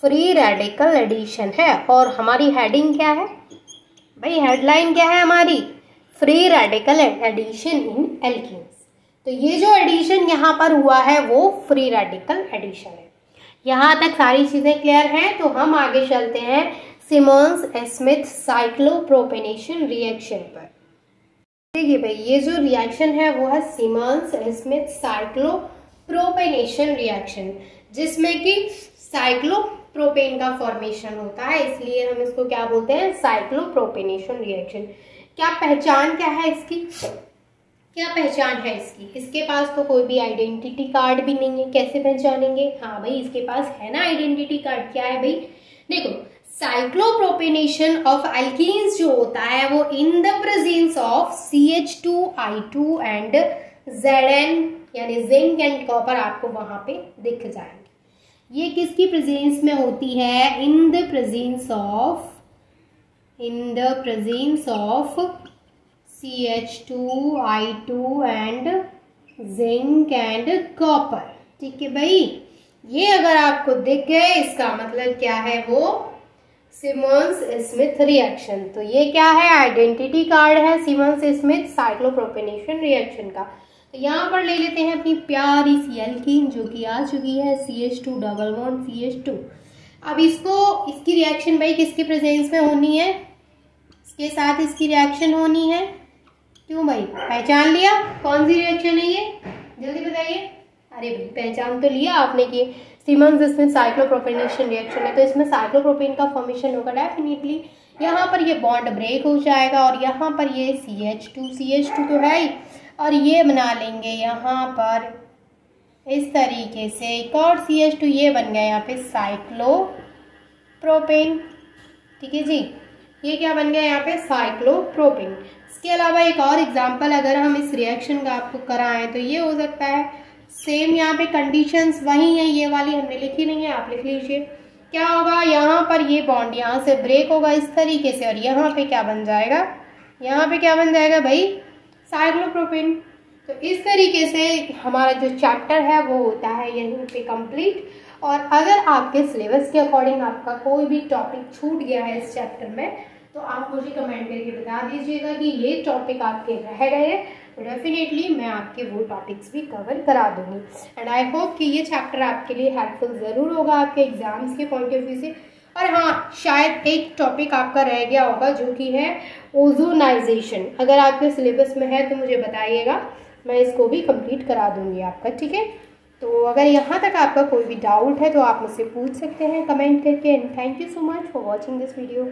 फ्री रेडिकल एडिशन है। और हमारी हेडिंग क्या है भाई, हेडलाइन क्या है हमारी, free radical addition in alkenes. तो ये जो एडिशन यहाँ पर हुआ है वो फ्री रेडिकल एडिशन है। यहाँ तक सारी चीजें क्लियर हैं। तो हम आगे चलते हैं सिमोंस स्मिथ साइक्लोप्रोपेनेशन रिएक्शन पर। देखिए भाई, ये जो रिएक्शन है वो है सिमोंस स्मिथ साइक्लोप्रोपेनेशन रिएक्शन, जिसमें कि साइक्लोप्रोपेन का फॉर्मेशन होता है, इसलिए हम इसको क्या बोलते हैं, साइक्लोप्रोपेनेशन रिएक्शन। क्या पहचान क्या है इसकी, क्या पहचान है इसकी, इसके पास तो कोई भी आइडेंटिटी कार्ड भी नहीं है, कैसे पहचानेंगे। हाँ भाई, इसके पास है ना आइडेंटिटी कार्ड। क्या है भाई, देखो साइक्लोप्रोपेनेशन ऑफ एल्कीन्स जो होता है वो in the presence of CH2I2 and Zn यानी जिंक एंड कॉपर आपको वहां पे दिख जाएंगे। ये किसकी प्रेजेंस में होती है, in the presence of CH2I2 and zinc and copper. ठीक है भाई, ये अगर आपको दिख गए इसका मतलब क्या है, वो सिमोंस स्मिथ रिएक्शन। तो ये क्या है, आइडेंटिटी कार्ड है सिमोंस स्मिथ साइक्लोप्रोपेनेशन रिएक्शन का। तो यहाँ पर ले लेते हैं अपनी प्यारी सी एल्कीन जो कि आ चुकी है CH2 डबल बॉन्ड CH2। अब इसकी रिएक्शन भाई किसके प्रेजेंस में होनी है, इसके साथ इसकी रिएक्शन होनी है। क्यों भाई, पहचान लिया कौन सी रिएक्शन है ये, जल्दी बताइए। अरे भाई पहचान तो लिया आपने कि सिमोंस स्मिथ साइक्लोप्रोपेनेशन रिएक्शन है, तो इसमें साइक्लोप्रोपेन का फॉर्मेशन होगा डेफिनेटली। यहाँ पर ये बॉन्ड ब्रेक हो जाएगा और यहाँ पर ये CH2 तो है ही, और ये बना लेंगे यहाँ पर इस तरीके से एक और CH2, ये बन गया यहाँ पे साइक्लोप्रोपेन। ठीक है जी, ये क्या बन गया यहाँ पे, साइक्लोप्रोपेन। इसके अलावा एक और एग्जांपल अगर हम इस रिएक्शन का आपको कराएं तो ये हो सकता है, सेम यहाँ पे कंडीशंस वही है, ये वाली हमने लिखी नहीं है, आप लिख लीजिए। क्या होगा, यहाँ पर ये बॉन्ड यहाँ से ब्रेक होगा इस तरीके से, और यहाँ पे क्या बन जाएगा, यहाँ पे क्या बन जाएगा भाई, साइक्लोप्रोपेन। तो इस तरीके से हमारा जो चैप्टर है वो होता है यहीं पे कंप्लीट। और अगर आपके सिलेबस के अकॉर्डिंग आपका कोई भी टॉपिक छूट गया है इस चैप्टर में, तो आप मुझे कमेंट करके बता दीजिएगा कि ये टॉपिक आपके रह गए, तो डेफिनेटली मैं आपके वो टॉपिक्स भी कवर करा दूंगी। एंड आई होप कि ये चैप्टर आपके लिए हेल्पफुल ज़रूर होगा आपके एग्जाम्स के पॉइंट ऑफ व्यू से। और हाँ, शायद एक टॉपिक आपका रह गया होगा जो कि है ओजोनाइजेशन। अगर आपके सिलेबस में है तो मुझे बताइएगा, मैं इसको भी कंप्लीट करा दूंगी आपका। ठीक है, तो अगर यहाँ तक आपका कोई भी डाउट है तो आप मुझसे पूछ सकते हैं कमेंट करके। And thank you so much for watching this video.